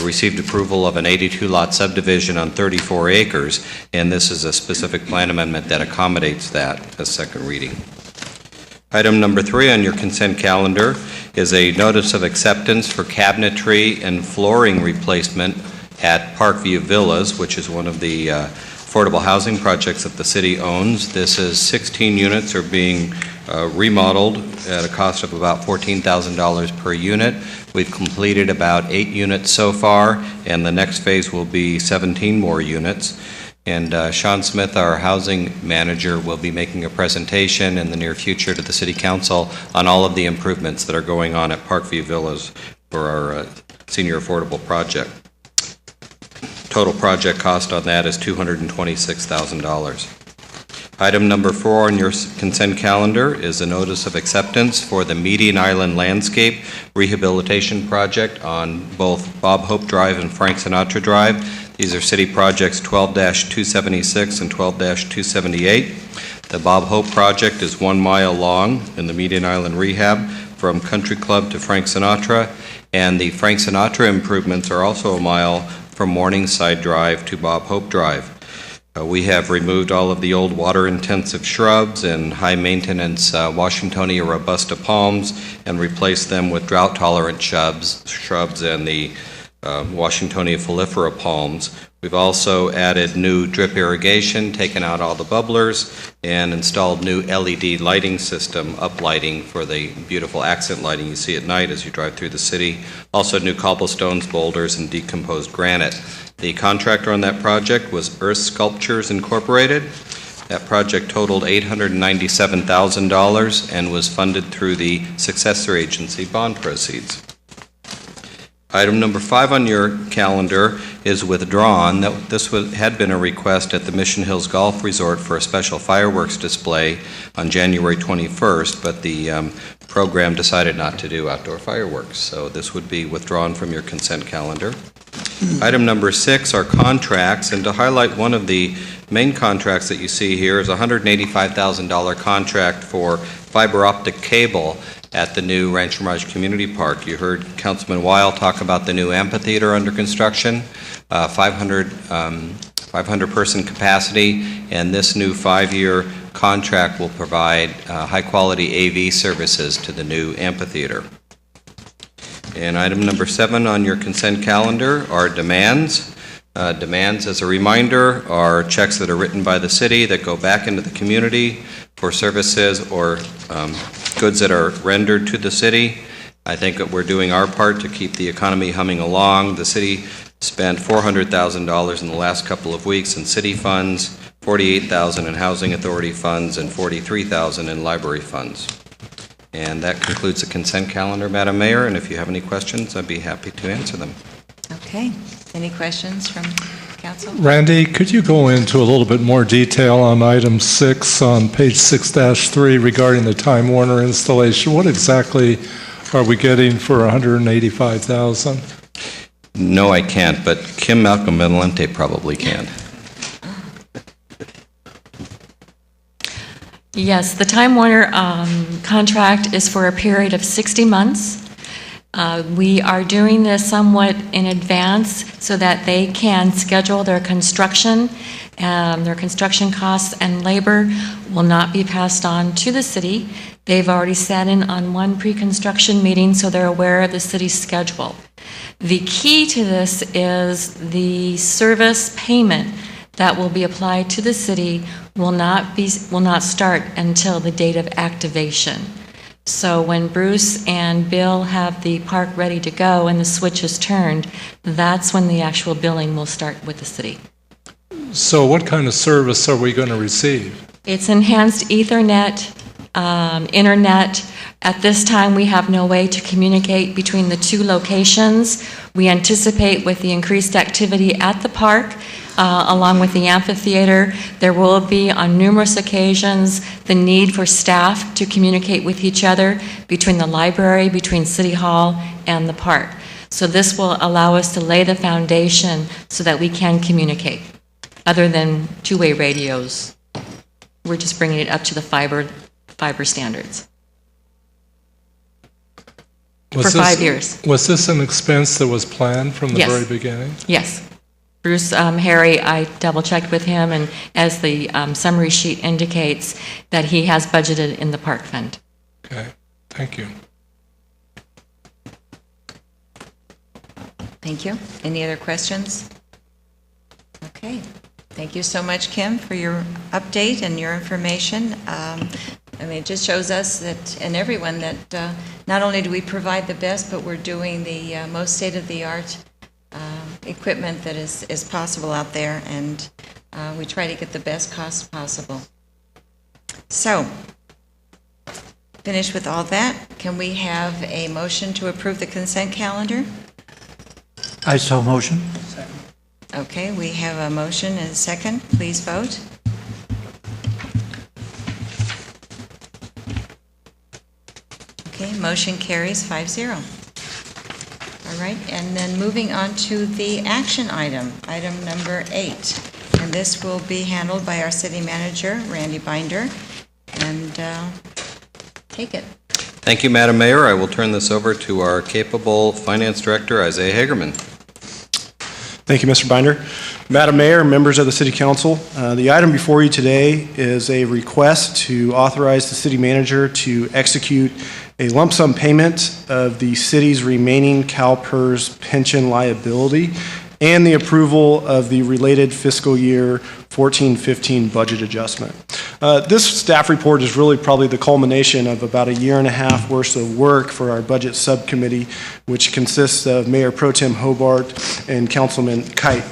received approval of an 82-lot subdivision on 34 acres, and this is a specific plan amendment that accommodates that as second reading. Item number 3 on your consent calendar is a notice of acceptance for cabinetry and flooring replacement at Parkview Villas, which is one of the affordable housing projects that the city owns. This is 16 units are being remodeled at a cost of about $14,000 per unit. We've completed about 8 units so far, and the next phase will be 17 more units. And Sean Smith, our housing manager, will be making a presentation in the near future to the City Council on all of the improvements that are going on at Parkview Villas for our senior affordable project. Total project cost on that is $226,000. Item number 4 on your consent calendar is a notice of acceptance for the Median Island Landscape Rehabilitation Project on both Bob Hope Drive and Frank Sinatra Drive. These are city projects 12-276 and 12-278. The Bob Hope project is 1 mile long in the Median Island Rehab from Country Club to Frank Sinatra, and the Frank Sinatra improvements are also 1 mile from Morningside Drive to Bob Hope Drive. We have removed all of the old water-intensive shrubs and high-maintenance Washingtonia robusta palms and replaced them with drought-tolerant shrubs and the Washingtonia foliifera palms. We've also added new drip irrigation, taken out all the bubblers, and installed new LED lighting system, uplighting for the beautiful accent lighting you see at night as you drive through the city. Also new cobblestones, boulders, and decomposed granite. The contractor on that project was Earth Sculptures Incorporated. That project totaled $897,000 and was funded through the successor agency bond proceeds. Item number 5 on your calendar is withdrawn. This had been a request at the Mission Hills Golf Resort for a special fireworks display on January 21st, but the program decided not to do outdoor fireworks, so this would be withdrawn from your consent calendar. Item number 6 are contracts, and to highlight one of the main contracts that you see here is a $185,000 contract for fiber optic cable at the new Rancho Mirage Community Park. You heard Councilman Weil talk about the new amphitheater under construction, 500 person capacity, and this new 5-year contract will provide high-quality AV services to the new amphitheater. And item number 7 on your consent calendar are demands. Demands, as a reminder, are checks that are written by the city that go back into the community for services or goods that are rendered to the city. I think that we're doing our part to keep the economy humming along. The city spent $400,000 in the last couple of weeks in city funds, $48,000 in housing authority funds, and $43,000 in library funds. And that concludes the consent calendar, Madam Mayor, and if you have any questions, I'd be happy to answer them. Okay. Any questions from council? Randy, could you go into a little bit more detail on item 6 on page 6-3 regarding the Time Warner installation? What exactly are we getting for $185,000? No, I can't, but Kim Malcolm-Benlente probably can. Yes, the Time Warner contract is for a period of 60 months. We are doing this somewhat in advance so that they can schedule their construction. Their construction costs and labor will not be passed on to the city. They've already sat in on one pre-construction meeting, so they're aware of the city's schedule. The key to this is the service payment that will be applied to the city will not start until the date of activation. So when Bruce and Bill have the park ready to go and the switch is turned, that's when the actual billing will start with the city. So what kind of service are we going to receive? It's enhanced Ethernet, internet. At this time, we have no way to communicate between the two locations. We anticipate with the increased activity at the park, along with the amphitheater, there will be on numerous occasions the need for staff to communicate with each other between the library, between City Hall, and the park. So this will allow us to lay the foundation so that we can communicate, other than two-way radios. We're just bringing it up to the fiber standards. For 5 years. Was this an expense that was planned from the very beginning? Yes. Bruce Harry, I double-checked with him, and as the summary sheet indicates, that he has budgeted in the park fund. Okay, thank you. Thank you. Any other questions? Okay. Thank you so much, Kim, for your update and your information. It just shows us that, and everyone, that not only do we provide the best, but we're doing the most state-of-the-art equipment that is possible out there, and we try to get the best cost possible. So, finished with all that, can we have a motion to approve the consent calendar? I so motion. Okay, we have a motion and a second. Please vote. Okay, motion carries 5-0. All right, and then moving on to the action item, item number 8. And this will be handled by our city manager, Randy Binder. And take it. Thank you, Madam Mayor. I will turn this over to our capable Finance Director, Isaiah Hagerman. Thank you, Mr. Binder. Madam Mayor, members of the City Council, the item before you today is a request to authorize the City Manager to execute a lump sum payment of the city's remaining CalPERS pension liability and the approval of the related fiscal year 14-15 budget adjustment. This staff report is really probably the culmination of about a year and a half worth of work for our budget subcommittee, which consists of Mayor Pro Tem Hobart and Councilman Kite.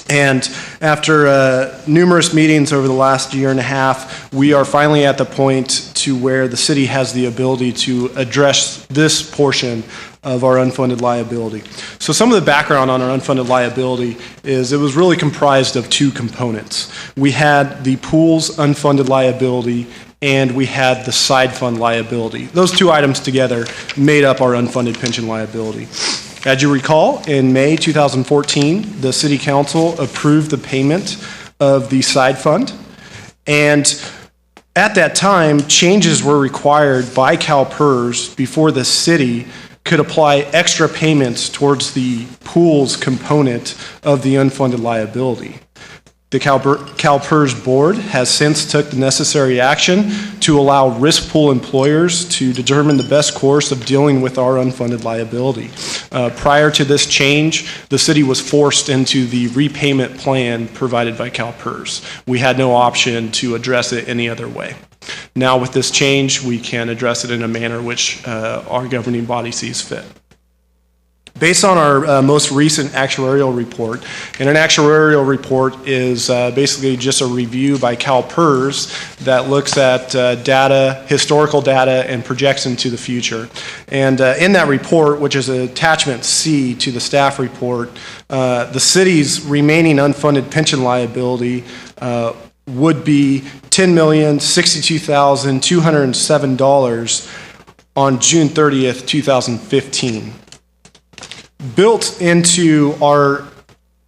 And after numerous meetings over the last year and a half, we are finally at the point to where the city has the ability to address this portion of our unfunded liability. So some of the background on our unfunded liability is it was really comprised of two components. We had the pool's unfunded liability and we had the side fund liability. Those two items together made up our unfunded pension liability. As you recall, in May 2014, the City Council approved the payment of the side fund, and at that time, changes were required by CalPERS before the city could apply extra payments towards the pool's component of the unfunded liability. The CalPERS board has since took the necessary action to allow risk pool employers to determine the best course of dealing with our unfunded liability. Prior to this change, the city was forced into the repayment plan provided by CalPERS. We had no option to address it any other way. Now with this change, we can address it in a manner which our governing body sees fit. Based on our most recent actuarial report, and an actuarial report is basically just a review by CalPERS that looks at data, historical data, and projects into the future. And in that report, which is attachment C to the staff report, the city's remaining unfunded pension liability would be $10,062,207 on June 30th, 2015. Built into our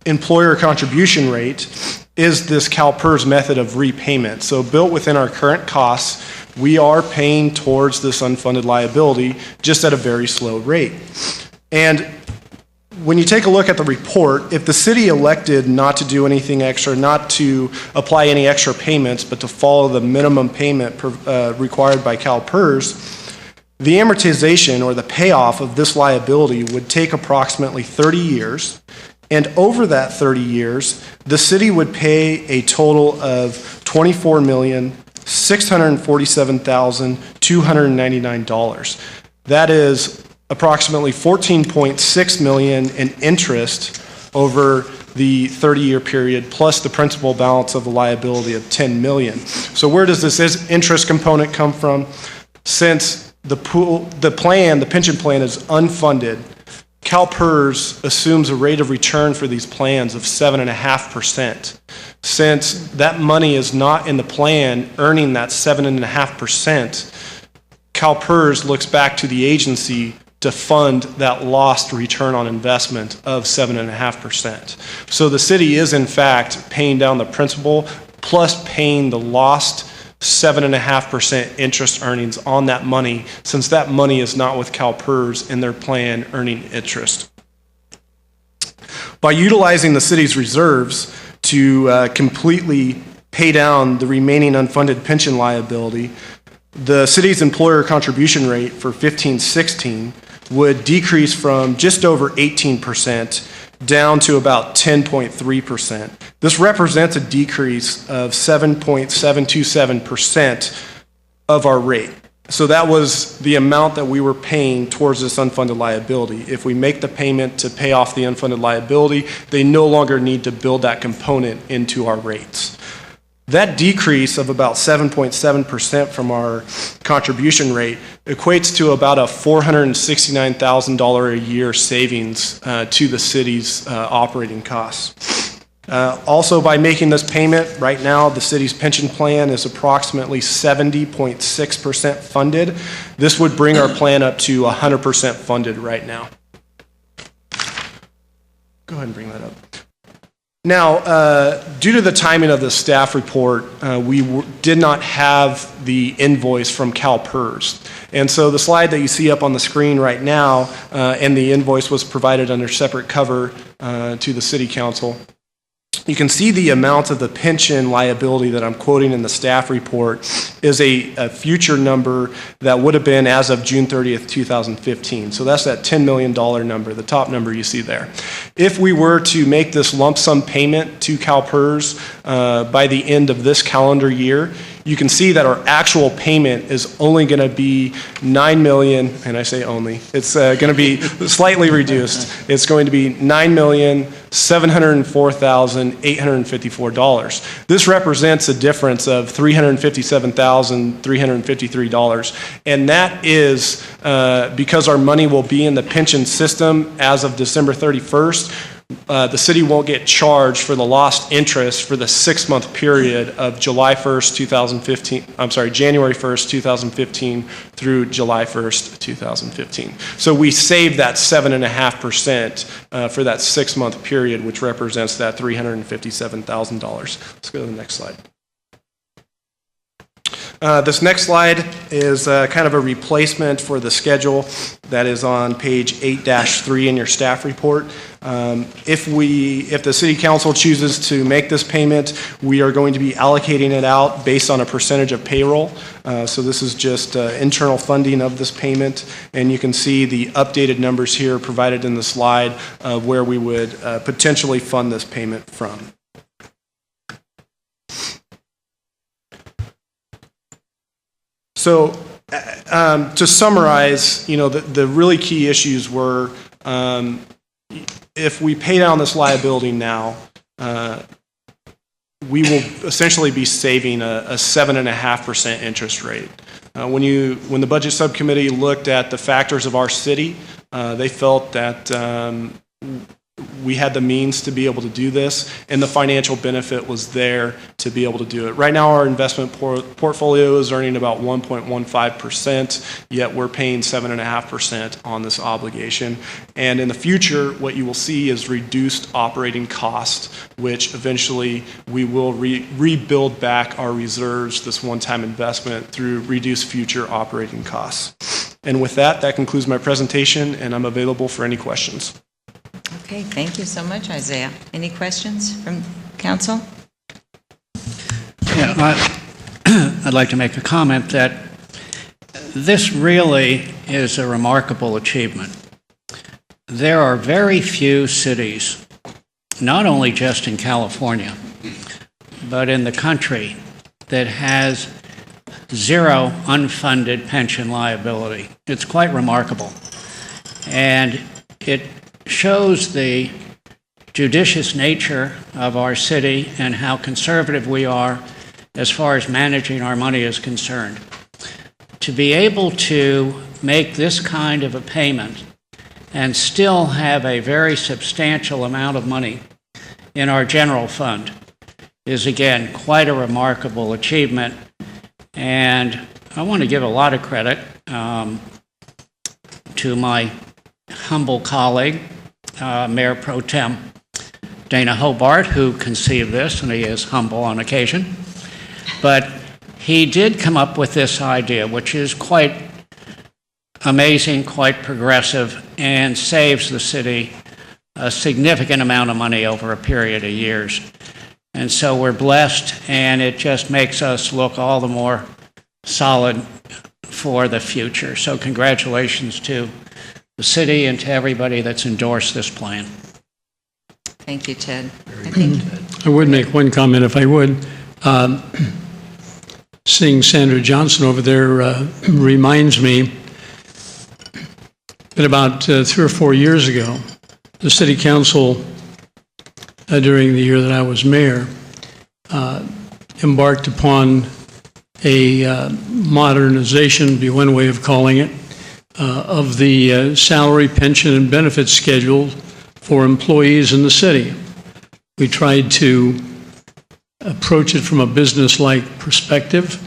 employer contribution rate is this CalPERS method of repayment. So built within our current costs, we are paying towards this unfunded liability just at a very slow rate. And when you take a look at the report, if the city elected not to do anything extra, not to apply any extra payments, but to follow the minimum payment required by CalPERS, the amortization or the payoff of this liability would take approximately 30 years, and over that 30 years, the city would pay a total of $24,647,299. That is approximately $14.6 million in interest over the 30-year period, plus the principal balance of the liability of $10 million. So where does this interest component come from? Since the pension plan is unfunded, CalPERS assumes a rate of return for these plans of 7.5%. Since that money is not in the plan earning that 7.5%, CalPERS looks back to the agency to fund that lost return on investment of 7.5%. So the city is in fact paying down the principal plus paying the lost 7.5% interest earnings on that money, since that money is not with CalPERS in their plan earning interest. By utilizing the city's reserves to completely pay down the remaining unfunded pension liability, the city's employer contribution rate for 15-16 would decrease from just over 18% down to about 10.3%. This represents a decrease of 7.727% of our rate. So that was the amount that we were paying towards this unfunded liability. If we make the payment to pay off the unfunded liability, they no longer need to build that component into our rates. That decrease of about 7.7% from our contribution rate equates to about a $469,000 a year savings to the city's operating costs. Also, by making this payment, right now the city's pension plan is approximately 70.6% funded. This would bring our plan up to 100% funded right now. Go ahead and bring that up. Now, due to the timing of the staff report, we did not have the invoice from CalPERS. And so the slide that you see up on the screen right now, and the invoice was provided under separate cover to the City Council. You can see the amount of the pension liability that I'm quoting in the staff report is a future number that would have been as of June 30th, 2015. So that's that $10 million number, the top number you see there. If we were to make this lump sum payment to CalPERS by the end of this calendar year, you can see that our actual payment is only going to be $9 million, and I say only, it's going to be slightly reduced. It's going to be $9,704,854. This represents a difference of $357,353, and that is because our money will be in the pension system as of December 31st. The city won't get charged for the lost interest for the 6-month period of January 1st, 2015 through July 1st, 2015. So we save that 7.5% for that 6-month period, which represents that $357,000. Let's go to the next slide. This next slide is kind of a replacement for the schedule that is on page 8-3 in your staff report. If the City Council chooses to make this payment, we are going to be allocating it out based on a percentage of payroll. So this is just internal funding of this payment, and you can see the updated numbers here provided in the slide of where we would potentially fund this payment from. So to summarize, the really key issues were If we pay down this liability now, we will essentially be saving a 7.5% interest rate. When the budget subcommittee looked at the factors of our city, they felt that we had the means to be able to do this, and the financial benefit was there to be able to do it. Right now, our investment portfolio is earning about 1.15%, yet we're paying 7.5% on this obligation. And in the future, what you will see is reduced operating costs, which eventually we will rebuild back our reserves, this one-time investment, through reduced future operating costs. And with that, that concludes my presentation, and I'm available for any questions. Okay, thank you so much, Isaiah. Any questions from council? Yeah, I'd like to make a comment that this really is a remarkable achievement. There are very few cities, not only just in California, but in the country, that has zero unfunded pension liability. It's quite remarkable. And it shows the judicious nature of our city and how conservative we are as far as managing our money is concerned. To be able to make this kind of a payment and still have a very substantial amount of money in our general fund is, again, quite a remarkable achievement. And I want to give a lot of credit to my humble colleague, Mayor Pro Tem Dana Hobart, who conceived this, and he is humble on occasion. But he did come up with this idea, which is quite amazing, quite progressive, and saves the city a significant amount of money over a period of years. And so we're blessed, and it just makes us look all the more solid for the future. So congratulations to the city and to everybody that's endorsed this plan. Thank you, Ted. I would make one comment if I would. Seeing Sandra Johnson over there reminds me that about 3 or 4 years ago, the city council, during the year that I was mayor, embarked upon a modernization, be one way of calling it, of the salary, pension, and benefits schedule for employees in the city. We tried to approach it from a business-like perspective,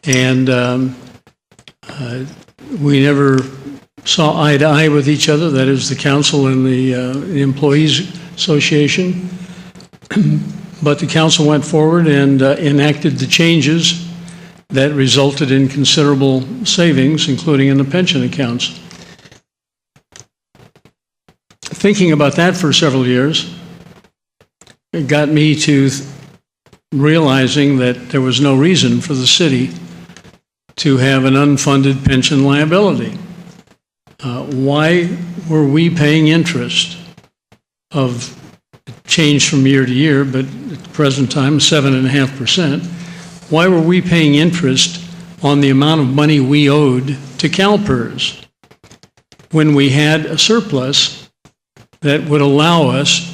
and we never saw eye to eye with each other, that is the council and the Employees Association. But the council went forward and enacted the changes that resulted in considerable savings, including in the pension accounts. Thinking about that for several years, it got me to realizing that there was no reason for the city to have an unfunded pension liability. Why were we paying interest of change from year to year, but at the present time, 7.5%? Why were we paying interest on the amount of money we owed to CalPERS when we had a surplus that would allow us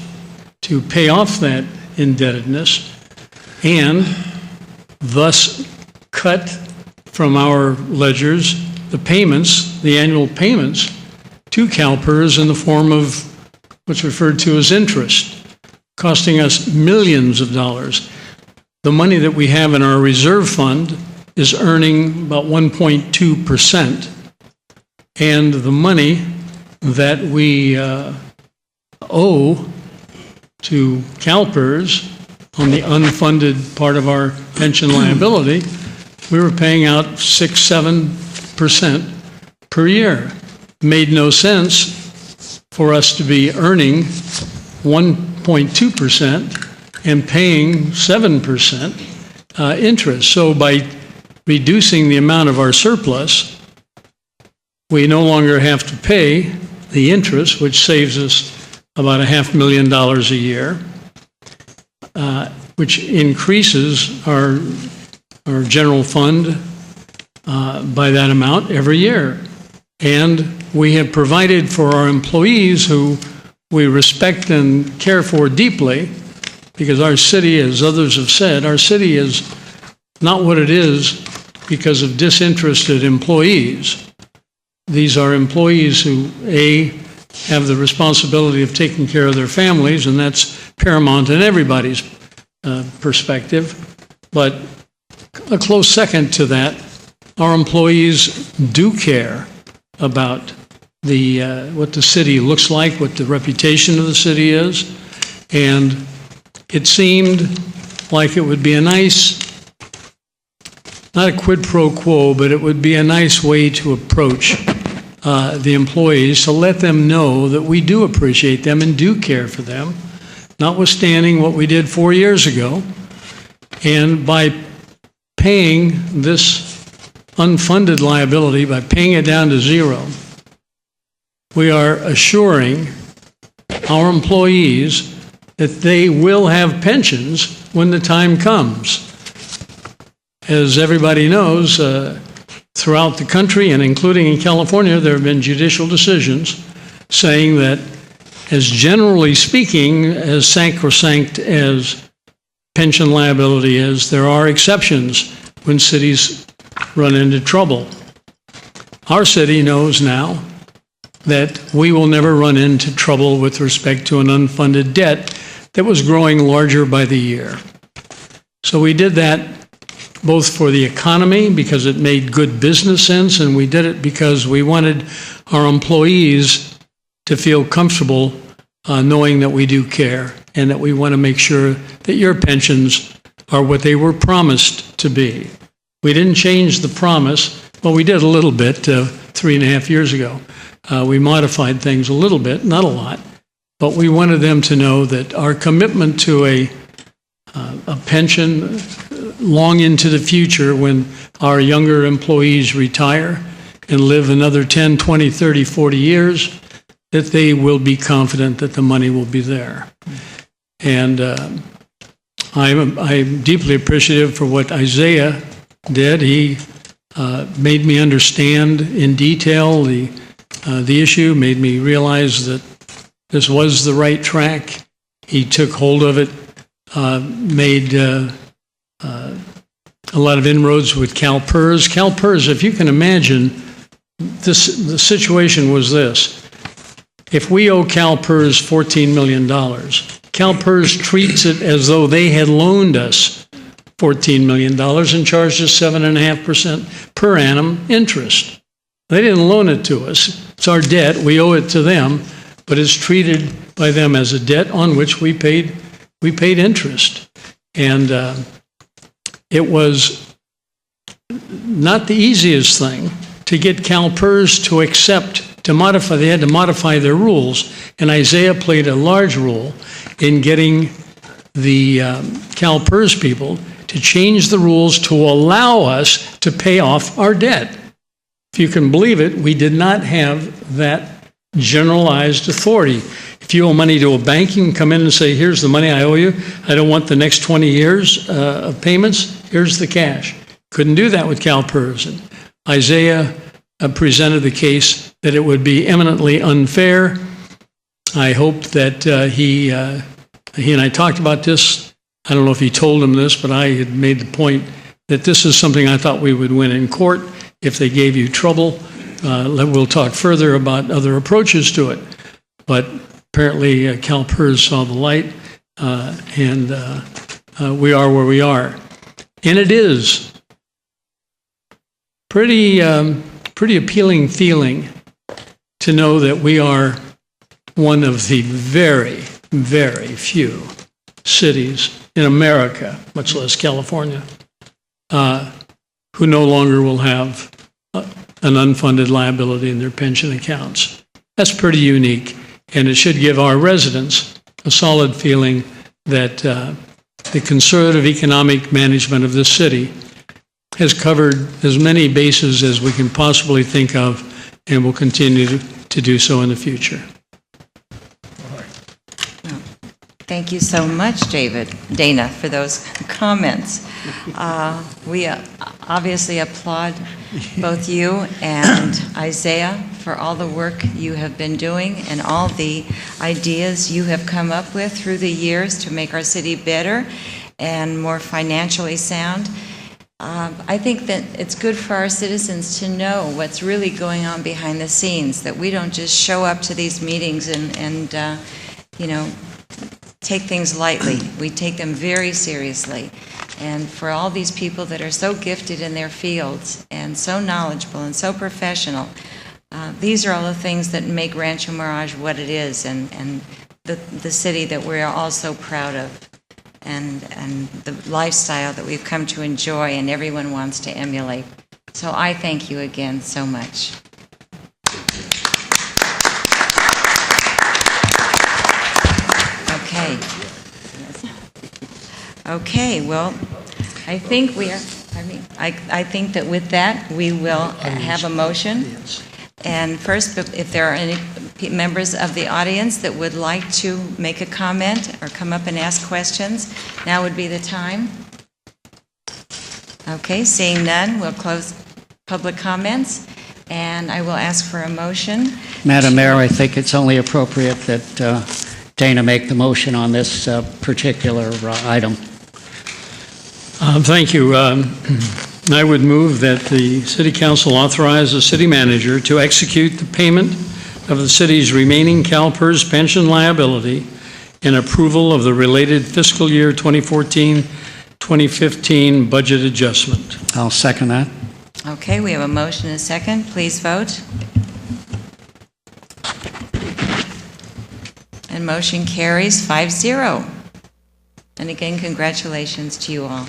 to pay off that indebtedness and thus cut from our ledgers the payments, the annual payments to CalPERS in the form of what's referred to as interest, costing us millions of dollars. The money that we have in our reserve fund is earning about 1.2%, and the money that we owe to CalPERS on the unfunded part of our pension liability, we were paying out 6-7% per year. Made no sense for us to be earning 1.2% and paying 7% interest. So by reducing the amount of our surplus, we no longer have to pay the interest, which saves us about $500,000 a year, which increases our general fund by that amount every year. And we have provided for our employees who we respect and care for deeply, because our city, as others have said, our city is not what it is because of disinterested employees. These are employees who, A, have the responsibility of taking care of their families, and that's paramount in everybody's perspective. But a close second to that, our employees do care about what the city looks like, what the reputation of the city is, and it seemed like it would be a nice, not a quid pro quo, but it would be a nice way to approach the employees, to let them know that we do appreciate them and do care for them, notwithstanding what we did 4 years ago. And by paying this unfunded liability, by paying it down to zero, we are assuring our employees that they will have pensions when the time comes. As everybody knows, throughout the country and including in California, there have been judicial decisions saying that, as generally speaking, as sacrosanct as pension liability is, there are exceptions when cities run into trouble. Our city knows now that we will never run into trouble with respect to an unfunded debt that was growing larger by the year. So we did that both for the economy, because it made good business sense, and we did it because we wanted our employees to feel comfortable knowing that we do care and that we want to make sure that your pensions are what they were promised to be. We didn't change the promise. Well, we did a little bit 3.5 years ago. We modified things a little bit, not a lot, but we wanted them to know that our commitment to a pension long into the future, when our younger employees retire and live another 10, 20, 30, 40 years, that they will be confident that the money will be there. And I'm deeply appreciative for what Isaiah did. He made me understand in detail the issue, made me realize that this was the right track. He took hold of it, made a lot of inroads with CalPERS. CalPERS, if you can imagine, the situation was this. If we owe CalPERS $14 million, CalPERS treats it as though they had loaned us $14 million and charged us 7.5% per annum interest. They didn't loan it to us. It's our debt. We owe it to them, but it's treated by them as a debt on which we paid interest. And it was not the easiest thing to get CalPERS to accept, to modify. They had to modify their rules, and Isaiah played a large role in getting the CalPERS people to change the rules to allow us to pay off our debt. If you can believe it, we did not have that generalized authority. If you owe money to a bank, you can come in and say, here's the money I owe you. I don't want the next 20 years of payments. Here's the cash. Couldn't do that with CalPERS. And Isaiah presented the case that it would be eminently unfair. I hope that he and I talked about this. I don't know if he told him this, but I had made the point that this is something I thought we would win in court. If they gave you trouble, we'll talk further about other approaches to it. But apparently CalPERS saw the light, and we are where we are. And it is pretty appealing feeling to know that we are one of the very, very few cities in America, much less California, who no longer will have an unfunded liability in their pension accounts. That's pretty unique, and it should give our residents a solid feeling that the conservative economic management of this city has covered as many bases as we can possibly think of, and will continue to do so in the future. Thank you so much, Dana, for those comments. We obviously applaud both you and Isaiah for all the work you have been doing and all the ideas you have come up with through the years to make our city better and more financially sound. I think that it's good for our citizens to know what's really going on behind the scenes, that we don't just show up to these meetings and take things lightly. We take them very seriously. And for all these people that are so gifted in their fields and so knowledgeable and so professional, these are all the things that make Rancho Mirage what it is and the city that we're all so proud of. And the lifestyle that we've come to enjoy and everyone wants to emulate. So I thank you again so much. Okay. Okay, well, I think I think that with that, we will have a motion. And first, if there are any members of the audience that would like to make a comment or come up and ask questions, now would be the time. Okay, seeing none, we'll close public comments, and I will ask for a motion. Madam Mayor, I think it's only appropriate that Dana make the motion on this particular item. Thank you. I would move that the City Council authorize the city manager to execute the payment of the city's remaining CalPERS pension liability and approval of the related fiscal year 2014-2015 budget adjustment. I'll second that. Okay, we have a motion and a second. Please vote. And motion carries 5-0. And again, congratulations to you all.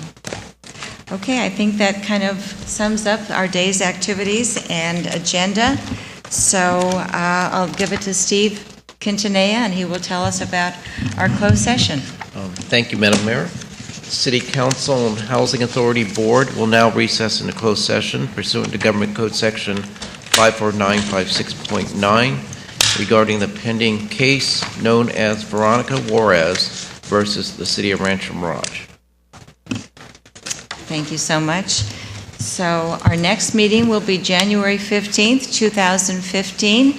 Okay, I think that kind of sums up our day's activities and agenda. So I'll give it to Steve Quintanilla, and he will tell us about our closed session. Thank you, Madam Mayor. City Council and Housing Authority Board will now recess into closed session pursuant to Government Code Section 54956.9 regarding the pending case known as Veronica Juarez versus the City of Rancho Mirage. Thank you so much. So our next meeting will be January 15th, 2015.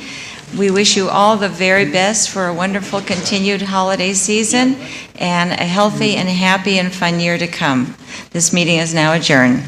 We wish you all the very best for a wonderful continued holiday season and a healthy and happy and fun year to come. This meeting is now adjourned.